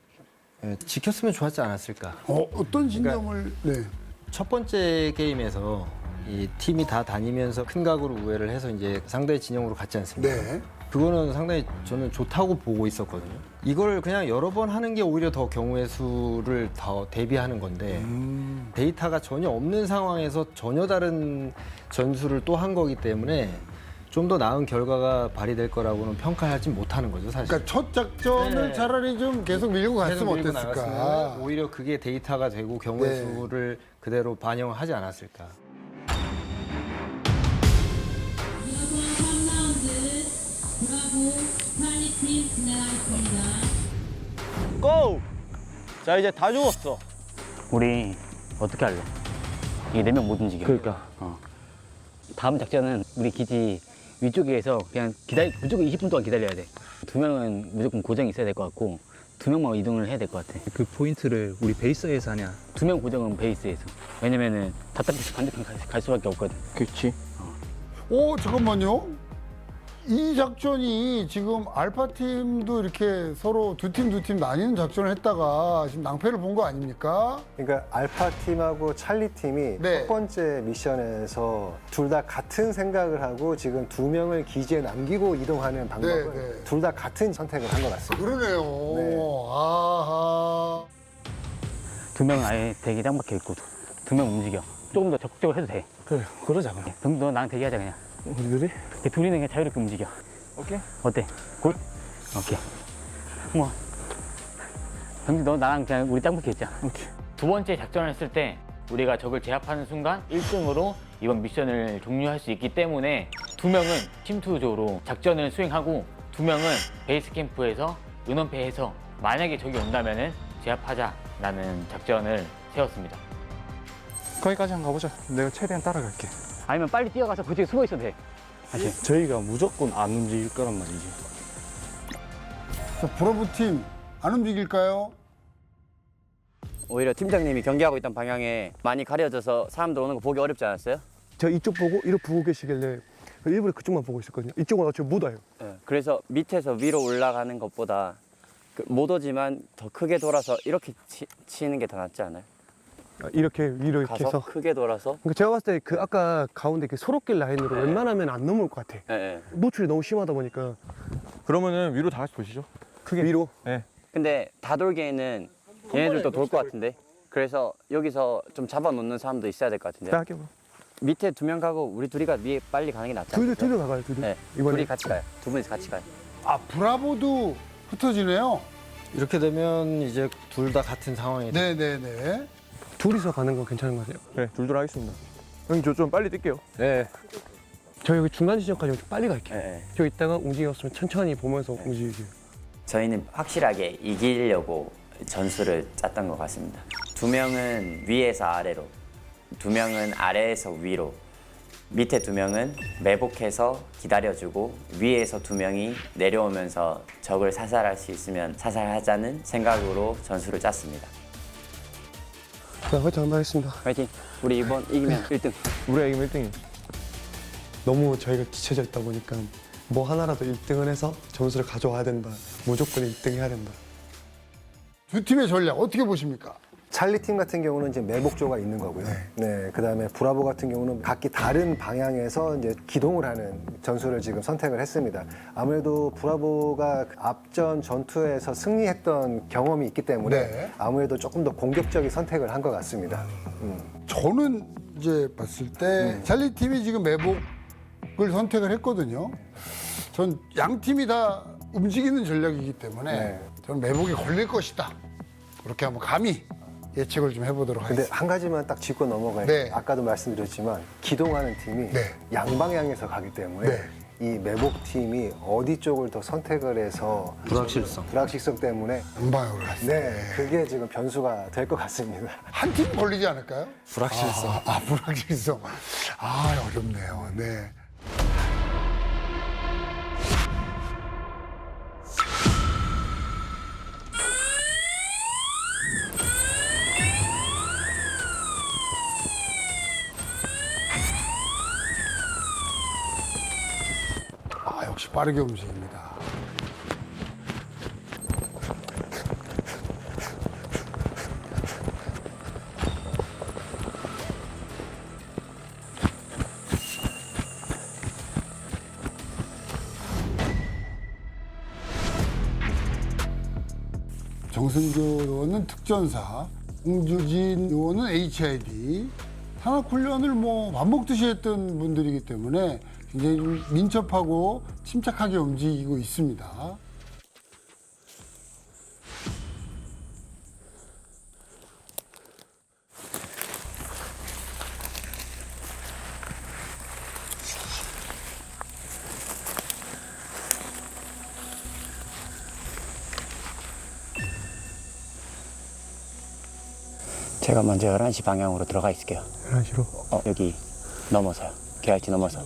지켰으면 좋았지 않았을까. 어떤 신념을? 네. 첫 번째 게임에서 이 팀이 다 다니면서 큰 각으로 우회를 해서 이제 상대 진영으로 갔지 않습니까? 네. 그거는 상당히 저는 좋다고 보고 있었거든요. 이걸 그냥 여러 번 하는 게 오히려 더 경우의 수를 더 대비하는 건데 데이터가 전혀 없는 상황에서 전혀 다른 전술을 또 한 거기 때문에 좀 더 나은 결과가 발휘될 거라고는 평가하지 못하는 거죠, 사실. 그러니까 첫 작전을 차라리 좀 계속 밀고 갔으면 밀고 어땠을까? 나갔으면 오히려 그게 데이터가 되고 경우의 네. 수를 그대로 반영을 하지 않았을까. 이어서 3라운드 브라보 스칼리팀 진행하겠습니다. 고! 자, 이제 다 죽었어. 우리 어떻게 할래? 이게 4명 못 움직여. 그러니까. 다음 작전은 우리 기지 위쪽에서 그냥 무조건 20분 동안 기다려야 돼. 2명은 무조건 고정이 있어야 될 것 같고 2명만 이동을 해야 될 것 같아. 그 포인트를 우리 베이스에서 하냐? 2명 고정은 베이스에서. 왜냐면은 답답해서 반대편 갈 수밖에 없거든. 그렇지. 오, 잠깐만요. 이 작전이 지금 알파 팀도 이렇게 서로 두 팀 나뉘는 작전을 했다가 지금 낭패를 본 거 아닙니까? 그러니까 알파 팀하고 찰리 팀이 첫 번째 미션에서 둘 다 같은 생각을 하고 지금 2명을 기지에 남기고 이동하는 방법을 둘 다 같은 선택을 한 것 같습니다. 그러네요. 아하. 2명은 아예 대기 짱 박혀 있고 두 명 움직여. 조금 더 적극적으로 해도 돼. 그래, 그러자. 병준 너 나랑 대기하자 그냥. 우리 둘이? 둘이는 그냥 자유롭게 움직여. 오케이. 어때? 굿? 오케이. 뭐. 병준 너 나랑 그냥 우리 짱 붙게 있자. 오케이. 두 번째 작전을 했을 때 우리가 적을 제압하는 순간 1등으로 이번 미션을 종료할 수 있기 때문에 두 명은 침투조로 작전을 수행하고 두 명은 베이스 캠프에서 은원패해서 만약에 적이 온다면은 제압하자라는 작전을 세웠습니다. 거기까지 한번 가보자. 내가 최대한 따라갈게. 아니면 빨리 뛰어가서 그쪽에 숨어 있어도 돼. 다시. 저희가 무조건 안 움직일 거란 말이지. 자, 브라보 팀 안 움직일까요? 오히려 팀장님이 경기하고 있던 방향에 많이 가려져서 사람들 오는 거 보기 어렵지 않았어요? 저 이쪽 보고 이렇게 보고 계시길래 일부러 그쪽만 보고 있었거든요. 이쪽은 어차피 못 와요. 네. 그래서 밑에서 위로 올라가는 것보다 못 오지만 더 크게 돌아서 이렇게 치는 게 더 낫지 않아요? 이렇게 위로 이렇게 가서 해서. 크게 돌아서? 그러니까 제가 봤을 때 그 아까 가운데 그 소록길 라인으로 웬만하면 안 넘을 것 같아. 네. 노출이 너무 심하다 보니까. 그러면은 위로 다 같이 보시죠. 크게 위로. 네. 근데 다 돌기에는 얘네들도 돌 것 같은데. 그래서 여기서 좀 잡아놓는 사람도 있어야 될 것 같은데. 나 할게요. 밑에 두 명 가고 우리 둘이가 위에 빨리 가는 게 낫지 않아요? 둘이 가가요, 둘이. 네. 이번에. 둘이 같이 가요. 두 분이서 같이 가요. 아, 브라보도 흩어지네요. 이렇게 되면 이제 둘 다 같은 상황이 돼. 네네네. 둘이서 가는 건 괜찮은 거 같아요. 네, 둘둘 하겠습니다. 형님 저 좀 빨리 뛸게요. 네. 저 여기 중간 지점까지 좀 빨리 갈게요. 네. 저 이따가 움직였으면 천천히 보면서 움직이게요. 저희는 확실하게 이기려고 전술을 짰던 것 같습니다. 두 명은 위에서 아래로, 두 명은 아래에서 위로, 밑에 두 명은 매복해서 기다려주고 위에서 두 명이 내려오면서 적을 사살할 수 있으면 사살하자는 생각으로 전술을 짰습니다. 자, 화이팅 한번 하겠습니다. 화이팅! 우리 이번 이기면 1등. 우리가 이기면 1등이. 너무 저희가 지쳐져 있다 보니까 뭐 하나라도 1등을 해서 점수를 가져와야 된다. 무조건 1등 해야 된다. 두 팀의 전략 어떻게 보십니까? 찰리 팀 같은 경우는 이제 매복조가 있는 거고요. 네. 그다음에 브라보 같은 경우는 각기 다른 방향에서 이제 기동을 하는 전술을 지금 선택을 했습니다. 아무래도 브라보가 앞전 전투에서 승리했던 경험이 있기 때문에 네. 아무래도 조금 더 공격적인 선택을 한 것 같습니다. 저는 이제 봤을 때 찰리 팀이 지금 매복을 선택을 했거든요. 전 양 팀이 다 움직이는 전략이기 때문에 저는 매복이 걸릴 것이다. 그렇게 한번 감히 예측을 좀 해보도록 근데 하겠습니다. 한 가지만 딱 짚고 넘어가야 돼요. 아까도 말씀드렸지만 기동하는 팀이 양방향에서 가기 때문에 이 매복 팀이 어디 쪽을 더 선택을 해서 불확실성 때문에 양방향으로 갔어요. 네, 그게 지금 변수가 될 것 같습니다. 한 팀 걸리지 않을까요? 불확실성. 불확실성. 어렵네요. 네. 역시 빠르게 움직입니다. 정승조 의원은 특전사, 홍주진 의원은 HID, 산악훈련을 밥 먹듯이 했던 분들이기 때문에 굉장히 좀 민첩하고 침착하게 움직이고 있습니다. 제가 먼저 11시 방향으로 들어가 있을게요. 11시로? 여기 넘어서요. 계알지 넘어서.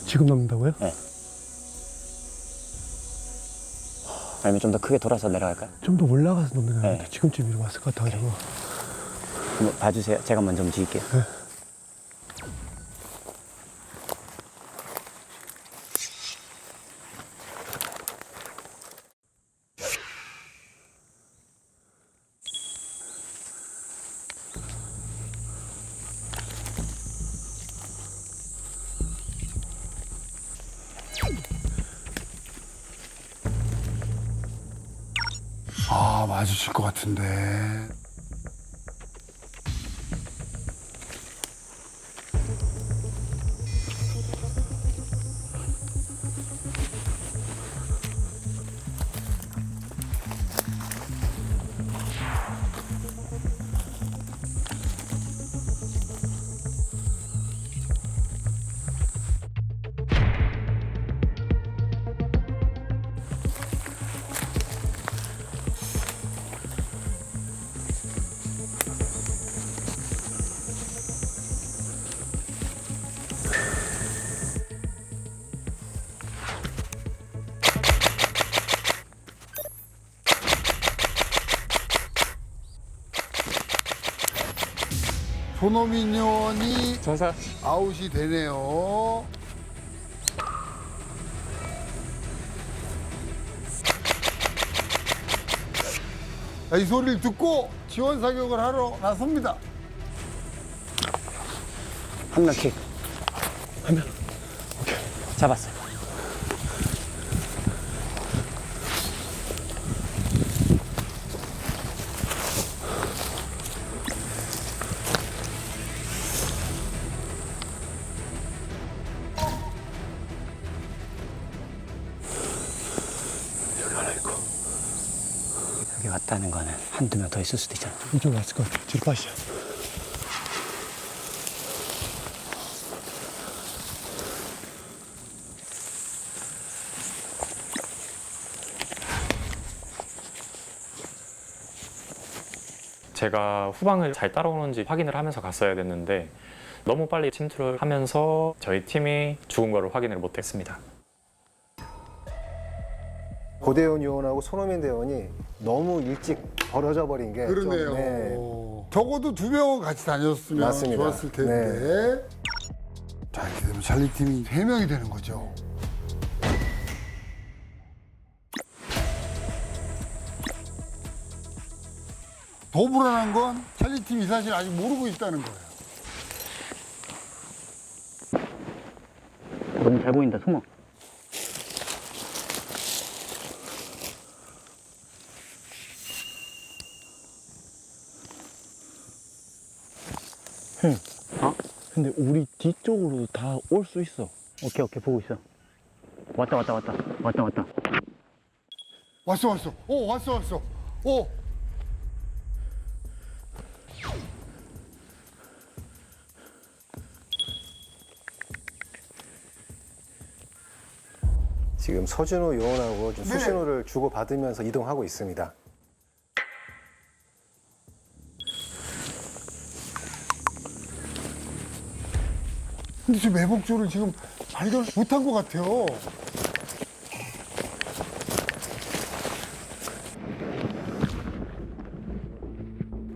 지금 넘는다고요? 네. 아니면 좀 더 크게 돌아서 내려갈까요? 좀 더 올라가서 넘는 게 나은데 지금쯤 왔을 것 같아가지고. 한번 봐주세요. 제가 먼저 움직일게요. 마주칠 것 같은데. 손호민 요원이 아웃이 되네요. 자, 이 소리를 듣고 지원 사격을 하러 나섭니다. 한 명 킥. 한 명. 오케이. 잡았어요. 여기 하나 있고. 여기 왔다는 거는 한두 명 더 있을 수도 있잖아. 이쪽으로 왔을 것 같아. 뒤로 빠지자. 제가 후방을 잘 따라오는지 확인을 하면서 갔어야 됐는데 너무 빨리 침투를 하면서 저희 팀이 죽은 거를 확인을 못했습니다. 고대현 요원하고 손호민 대원이 너무 일찍 벌어져 버린 게 그러네요. 좀, 네. 적어도 2명은 같이 다녔으면 맞습니다. 좋았을 텐데. 자, 이렇게 되면 찰리 팀이 3명이 되는 거죠. 더 불안한 건 찰리 팀이 사실 아직 모르고 있다는 거예요. 너무 잘 보인다. 숨어. 형. 어? 근데 우리 뒤쪽으로 다 올 수 있어. 오케이 보고 있어. 왔다. 왔어. 왔어. 지금 서준호 요원하고 좀 수신호를 주고 받으면서 이동하고 있습니다. 근데 저 매복조를 지금 발견 못한 것 같아요.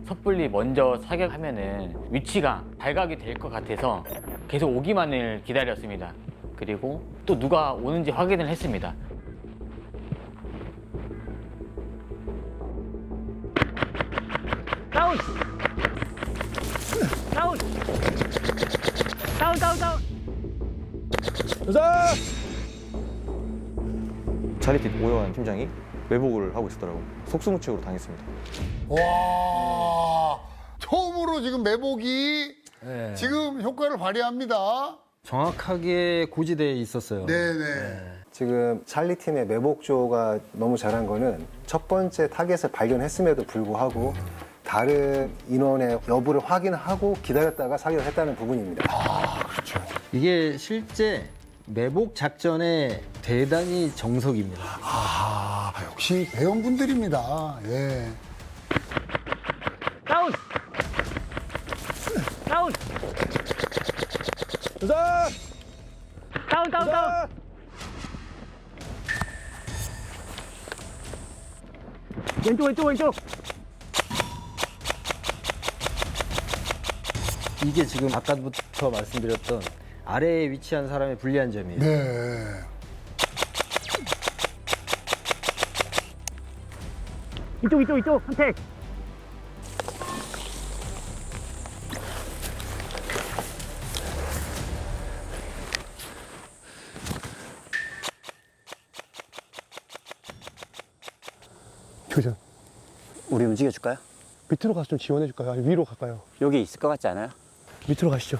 섣불리 먼저 사격하면은 위치가 발각이 될 것 같아서 계속 오기만을 기다렸습니다. 그리고 또 누가 오는지 확인을 했습니다. 다운! 가자! 찰리팀 오요한 팀장이 매복을 하고 있었더라고요. 속수무책으로 당했습니다. 와, 처음으로 지금 매복이 네. 지금 효과를 발휘합니다. 정확하게 고지대에 있었어요. 네네. 지금 찰리 팀의 매복조가 너무 잘한 거는 첫 번째 타겟을 발견했음에도 불구하고 다른 인원의 여부를 확인하고 기다렸다가 사격을 했다는 부분입니다. 아, 그렇죠. 이게 실제 매복 작전의 대단히 정석입니다. 아, 역시 배원분들입니다. 예. 다운! 가자! 다운! 왼쪽! 이게 지금 아까부터 말씀드렸던 아래에 위치한 사람의 불리한 점이에요. 네. 이쪽 선택. 교전. 우리 움직여 줄까요? 밑으로 가서 좀 지원해 줄까요? 아니 위로 갈까요? 여기 있을 것 같지 않아요? 밑으로 가시죠.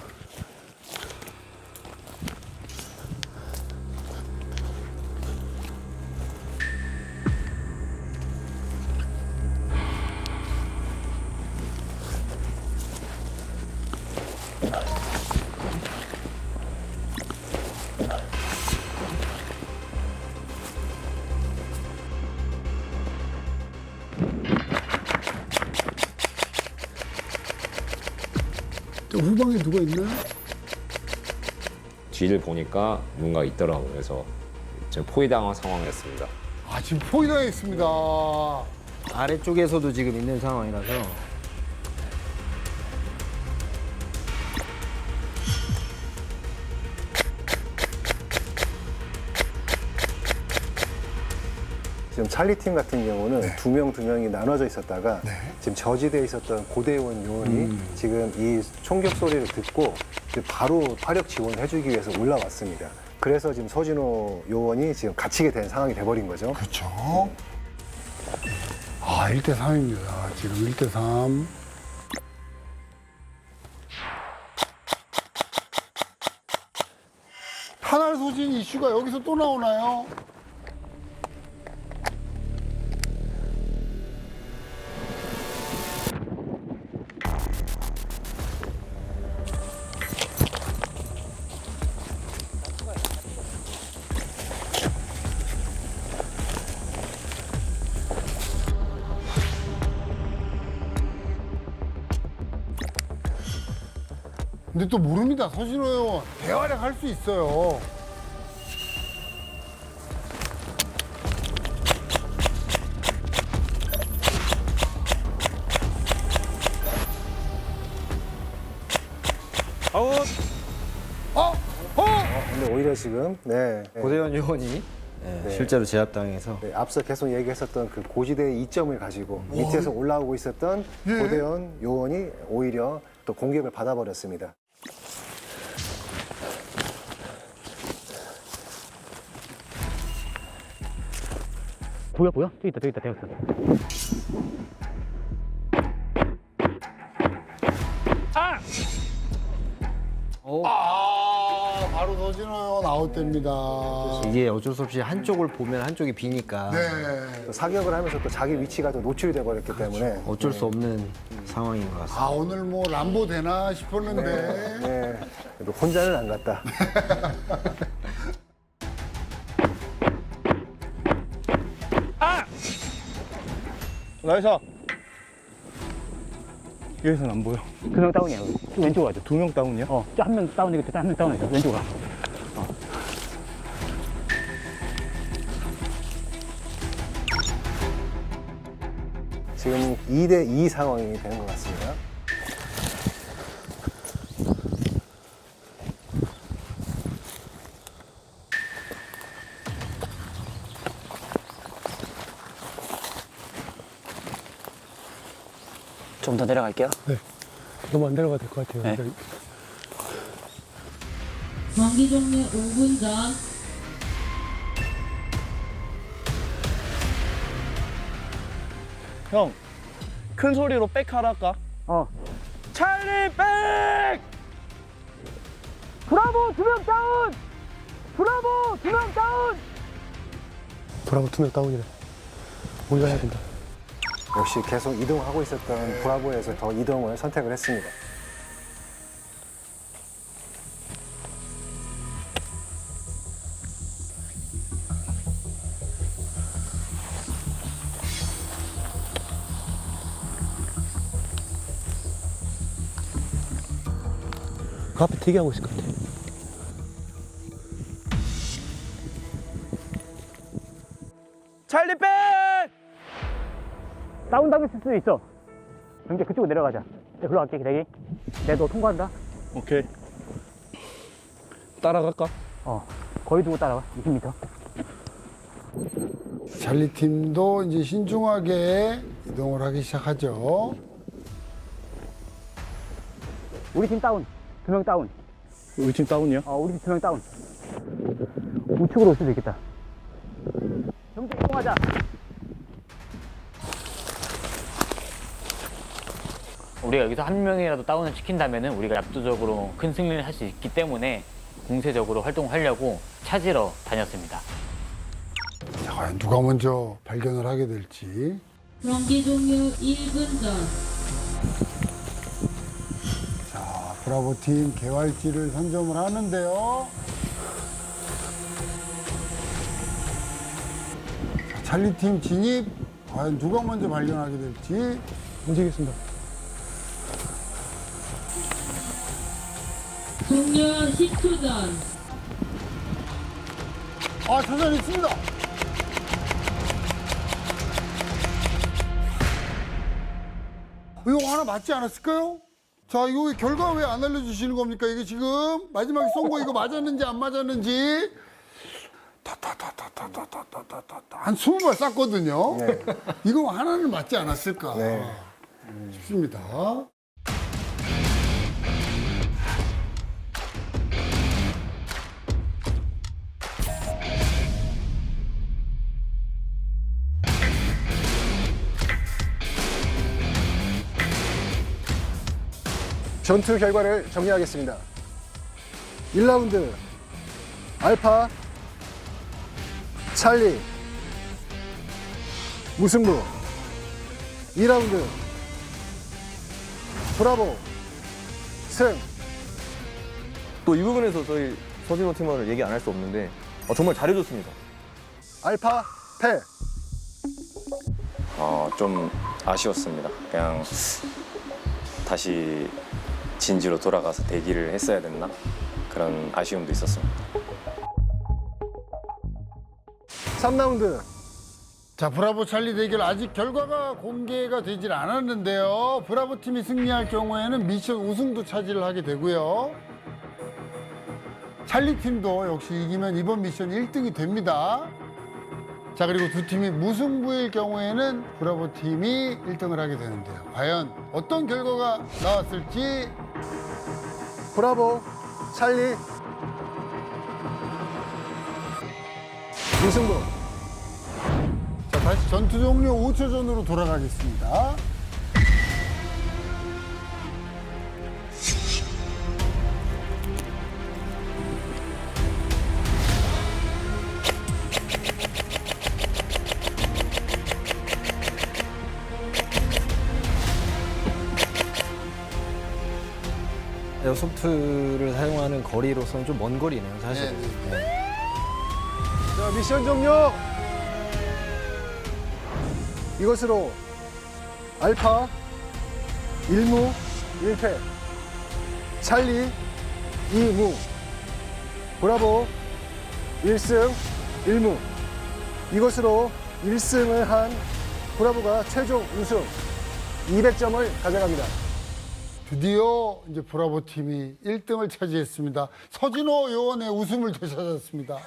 후방에 누가 있나요? 뒤를 보니까 누군가 있더라고요. 그래서 지금 포위당한 상황이었습니다. 아, 지금 포위당했습니다. 아래쪽에서도 지금 있는 상황이라서 지금 찰리 팀 같은 경우는 두 명이 나눠져 있었다가 지금 저지대에 있었던 고대원 요원이 지금 이 총격 소리를 듣고 바로 화력 지원을 해주기 위해서 올라왔습니다. 그래서 지금 서진호 요원이 지금 갇히게 된 상황이 돼버린 거죠. 그렇죠. 아, 1대3입니다. 지금 1대3. 탄알 소진 이슈가 여기서 또 나오나요? 근데 또 모릅니다. 서진호 의원 대활약 할 수 있어요. 아웃. 근데 오히려 지금 고대원 요원이 실제로 제압당해서 앞서 계속 얘기했었던 그 고지대의 이점을 가지고 밑에서 올라오고 있었던 고대원 요원이 오히려 또 공격을 받아버렸습니다. 보여? 저기 있다 대었어. 바로 서진호 의원 아웃됩니다. 이게 어쩔 수 없이 한쪽을 보면 한쪽이 비니까 또 사격을 하면서 또 자기 위치가 또 노출이 돼버렸기 때문에 어쩔 수 없는 상황인 것 같습니다. 아, 오늘 뭐 람보 되나 싶었는데. 그래도 혼자는 안 갔다. 나이스. 여기서는 안 보여. 2명 다운이야. 왼쪽 가죠. 2명 다운이야? 저 한 명 다운이고 한 명 다운이죠. 왼쪽 가. 지금 2대2 상황이 되는 것 같습니다. 좀 더 내려갈게요. 네. 너무 안 내려가도 될 것 같아요. 네. 근데 경기 종료 5분 전 형, 큰 소리로 백하라 할까? 찰리 백! 브라보 2명 다운! 브라보 2명 다운! 브라보 2명 다운이네. 우리가 해야 된다. 역시 계속 이동하고 있었던 브라보에서 더 이동을 선택을 했습니다. 그 앞에 대기하고 있을 것 같아. 찰리 백! 다운 당했을 수도 있어. 경계 그쪽으로 내려가자. 내가 글로 갈게, 대기. 내가 너 통과한다. 오케이. 따라갈까? 거의 두고 따라가. 20m. 찰리 팀도 이제 신중하게 이동을 하기 시작하죠. 우리 팀 다운. 2명 다운. 우리 팀 다운이야? 우리 팀 2명 다운. 우측으로 올 수도 있겠다. 경계 이동하자. 우리가 여기서 한 명이라도 다운을 시킨다면은 우리가 압도적으로 큰 승리를 할 수 있기 때문에 공세적으로 활동하려고 찾으러 다녔습니다. 자, 과연 누가 먼저 발견을 하게 될지. 경기 종료 1분 전 자, 브라보 팀 개활지를 선점을 하는데요. 자, 찰리 팀 진입. 과연 누가 먼저 발견하게 될지. 움직이겠습니다. 종료 10초 전 찾아냈습니다. 이거 하나 맞지 않았을까요? 자, 이거 결과 왜 안 알려주시는 겁니까? 이게 지금 마지막에 쏜 거 이거 맞았는지 안 맞았는지. 한 20발 쐈거든요. 이거 하나는 맞지 않았을까 싶습니다. 전투 결과를 정리하겠습니다. 1라운드 알파 찰리 무승부. 2라운드 브라보 승. 또 이 부분에서 저희 서진호 팀원을 얘기 안 할 수 없는데 정말 잘해줬습니다. 알파 패. 좀 아쉬웠습니다. 그냥 다시 진지로 돌아가서 대기를 했어야 됐나? 그런 아쉬움도 있었습니다. 3라운드. 자, 브라보 찰리 대결 아직 결과가 공개가 되질 않았는데요. 브라보 팀이 승리할 경우에는 미션 우승도 차지를 하게 되고요. 찰리 팀도 역시 이기면 이번 미션 1등이 됩니다. 자, 그리고 두 팀이 무승부일 경우에는 브라보 팀이 1등을 하게 되는데요. 과연 어떤 결과가 나왔을지. 브라보 찰리 무승부. 자, 다시 전투 종료 5초 전으로 돌아가겠습니다. 에어소프트를 사용하는 거리로서는 좀 먼 거리네요, 사실. 자, 미션 종료. 이것으로 알파 1무 1패, 찰리 2무, 브라보 1승 1무. 이것으로 1승을 한 브라보가 최종 우승 200점을 가져갑니다. 드디어 이제 브라보 팀이 1등을 차지했습니다. 서진호 요원의 웃음을 되찾았습니다.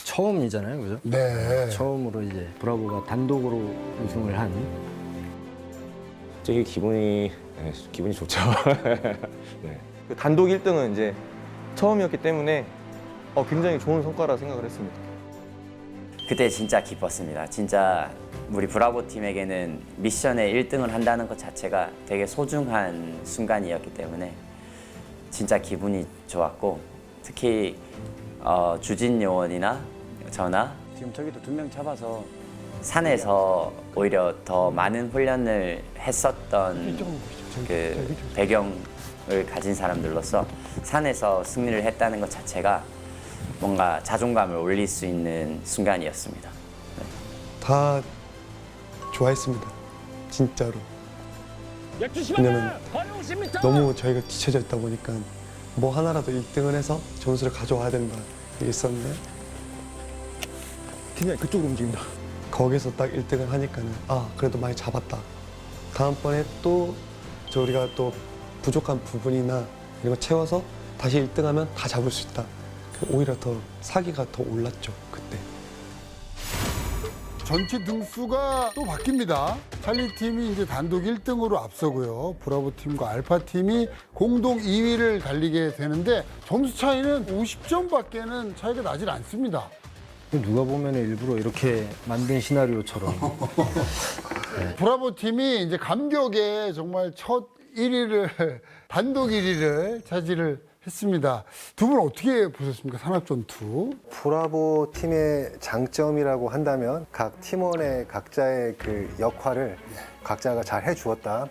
처음이잖아요, 그죠? 네. 처음으로 이제 브라보가 단독으로 우승을 한. 되게 기분이 좋죠. 네. 그 단독 1등은 이제 처음이었기 때문에 굉장히 좋은 성과라 생각을 했습니다. 그때 진짜 기뻤습니다. 진짜 우리 브라보 팀에게는 미션에 1등을 한다는 것 자체가 되게 소중한 순간이었기 때문에 진짜 기분이 좋았고, 특히 주진 요원이나 저나 지금 저기도 2명 잡아서 산에서 오히려 더 많은 훈련을 했었던 그 배경을 가진 사람들로서 산에서 승리를 했다는 것 자체가 뭔가 자존감을 올릴 수 있는 순간이었습니다. 다 좋아했습니다. 진짜로. 왜냐면 너무 저희가 뒤쳐져 있다 보니까 뭐 하나라도 1등을 해서 점수를 가져와야 된다 이게 있었는데 팀이 그쪽으로 움직인다. 거기서 딱 1등을 하니까는 그래도 많이 잡았다. 다음번에 또 우리가 또 부족한 부분이나 이런 거 채워서 다시 1등하면 다 잡을 수 있다. 오히려 더 사기가 더 올랐죠, 그때. 전체 등수가 또 바뀝니다. 찰리 팀이 이제 단독 1등으로 앞서고요. 브라보 팀과 알파 팀이 공동 2위를 달리게 되는데 점수 차이는 50점밖에는 차이가 나질 않습니다. 누가 보면 일부러 이렇게 만든 시나리오처럼. 브라보 팀이 이제 감격에 정말 첫 1위를 단독 1위를 차지를 했습니다. 두 분 어떻게 보셨습니까? 산악전투. 브라보 팀의 장점이라고 한다면 각 팀원의 각자의 그 역할을 각자가 잘 해주었다.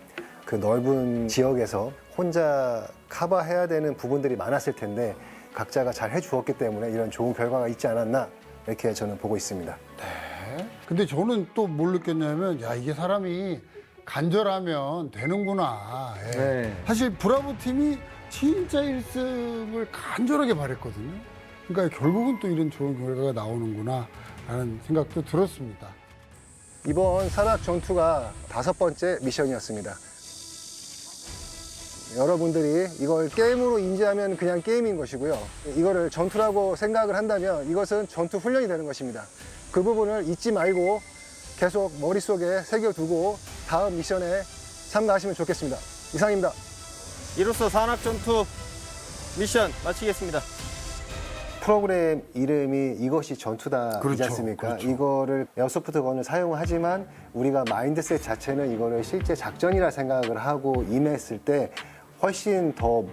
그 넓은 지역에서 혼자 커버해야 되는 부분들이 많았을 텐데 각자가 잘 해주었기 때문에 이런 좋은 결과가 있지 않았나 이렇게 저는 보고 있습니다. 네. 근데 저는 또 뭘 느꼈냐면 이게 사람이 간절하면 되는구나. 예. 네. 사실 브라보 팀이 진짜 1승을 간절하게 바랬거든요. 그러니까 결국은 또 이런 좋은 결과가 나오는구나 라는 생각도 들었습니다. 이번 산악 전투가 5번째 미션이었습니다. 여러분들이 이걸 게임으로 인지하면 그냥 게임인 것이고요. 이거를 전투라고 생각을 한다면 이것은 전투 훈련이 되는 것입니다. 그 부분을 잊지 말고 계속 머릿속에 새겨두고 다음 미션에 참가하시면 좋겠습니다. 이상입니다. 이로써 산악전투 미션 마치겠습니다. 프로그램 이름이 이것이 전투다이지 그렇죠, 않습니까? 그렇죠. 이거를 에어소프트건을 사용하지만 우리가 마인드셋 자체는 이거를 실제 작전이라 생각을 하고 임했을 때 훨씬 더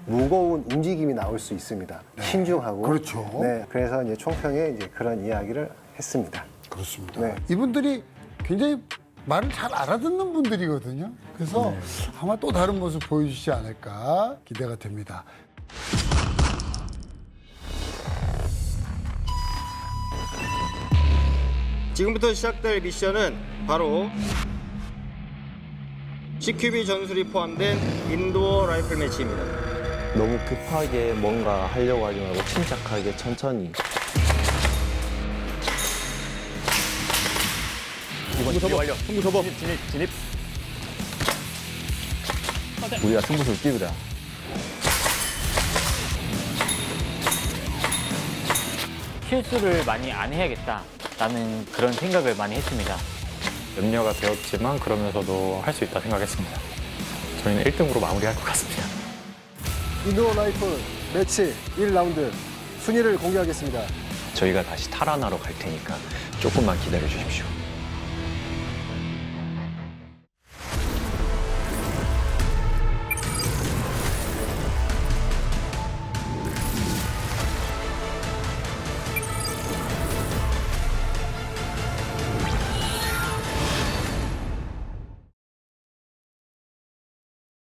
무거운 움직임이 나올 수 있습니다. 신중하고. 그렇죠. 네, 그래서 이제 총평에 이제 그런 이야기를 했습니다. 그렇습니다. 네. 이분들이 굉장히 말을 잘 알아듣는 분들이거든요. 그래서 아마 또 다른 모습 보여주시지 않을까 기대가 됩니다. 지금부터 시작될 미션은 바로 CQB 전술이 포함된 인도어 라이플 매치입니다. 너무 급하게 뭔가 하려고 하지 말고 침착하게 천천히. 승부 접어. 승부 접어. 진입. 우리가 승부수를 띄우자. 실수를 많이 안 해야겠다라는 그런 생각을 많이 했습니다. 염려가 되었지만 그러면서도 할 수 있다 생각했습니다. 저희는 1등으로 마무리할 것 같습니다. 인도어 라이플 매치 1라운드 순위를 공개하겠습니다. 저희가 다시 탈환하러 갈 테니까 조금만 기다려 주십시오.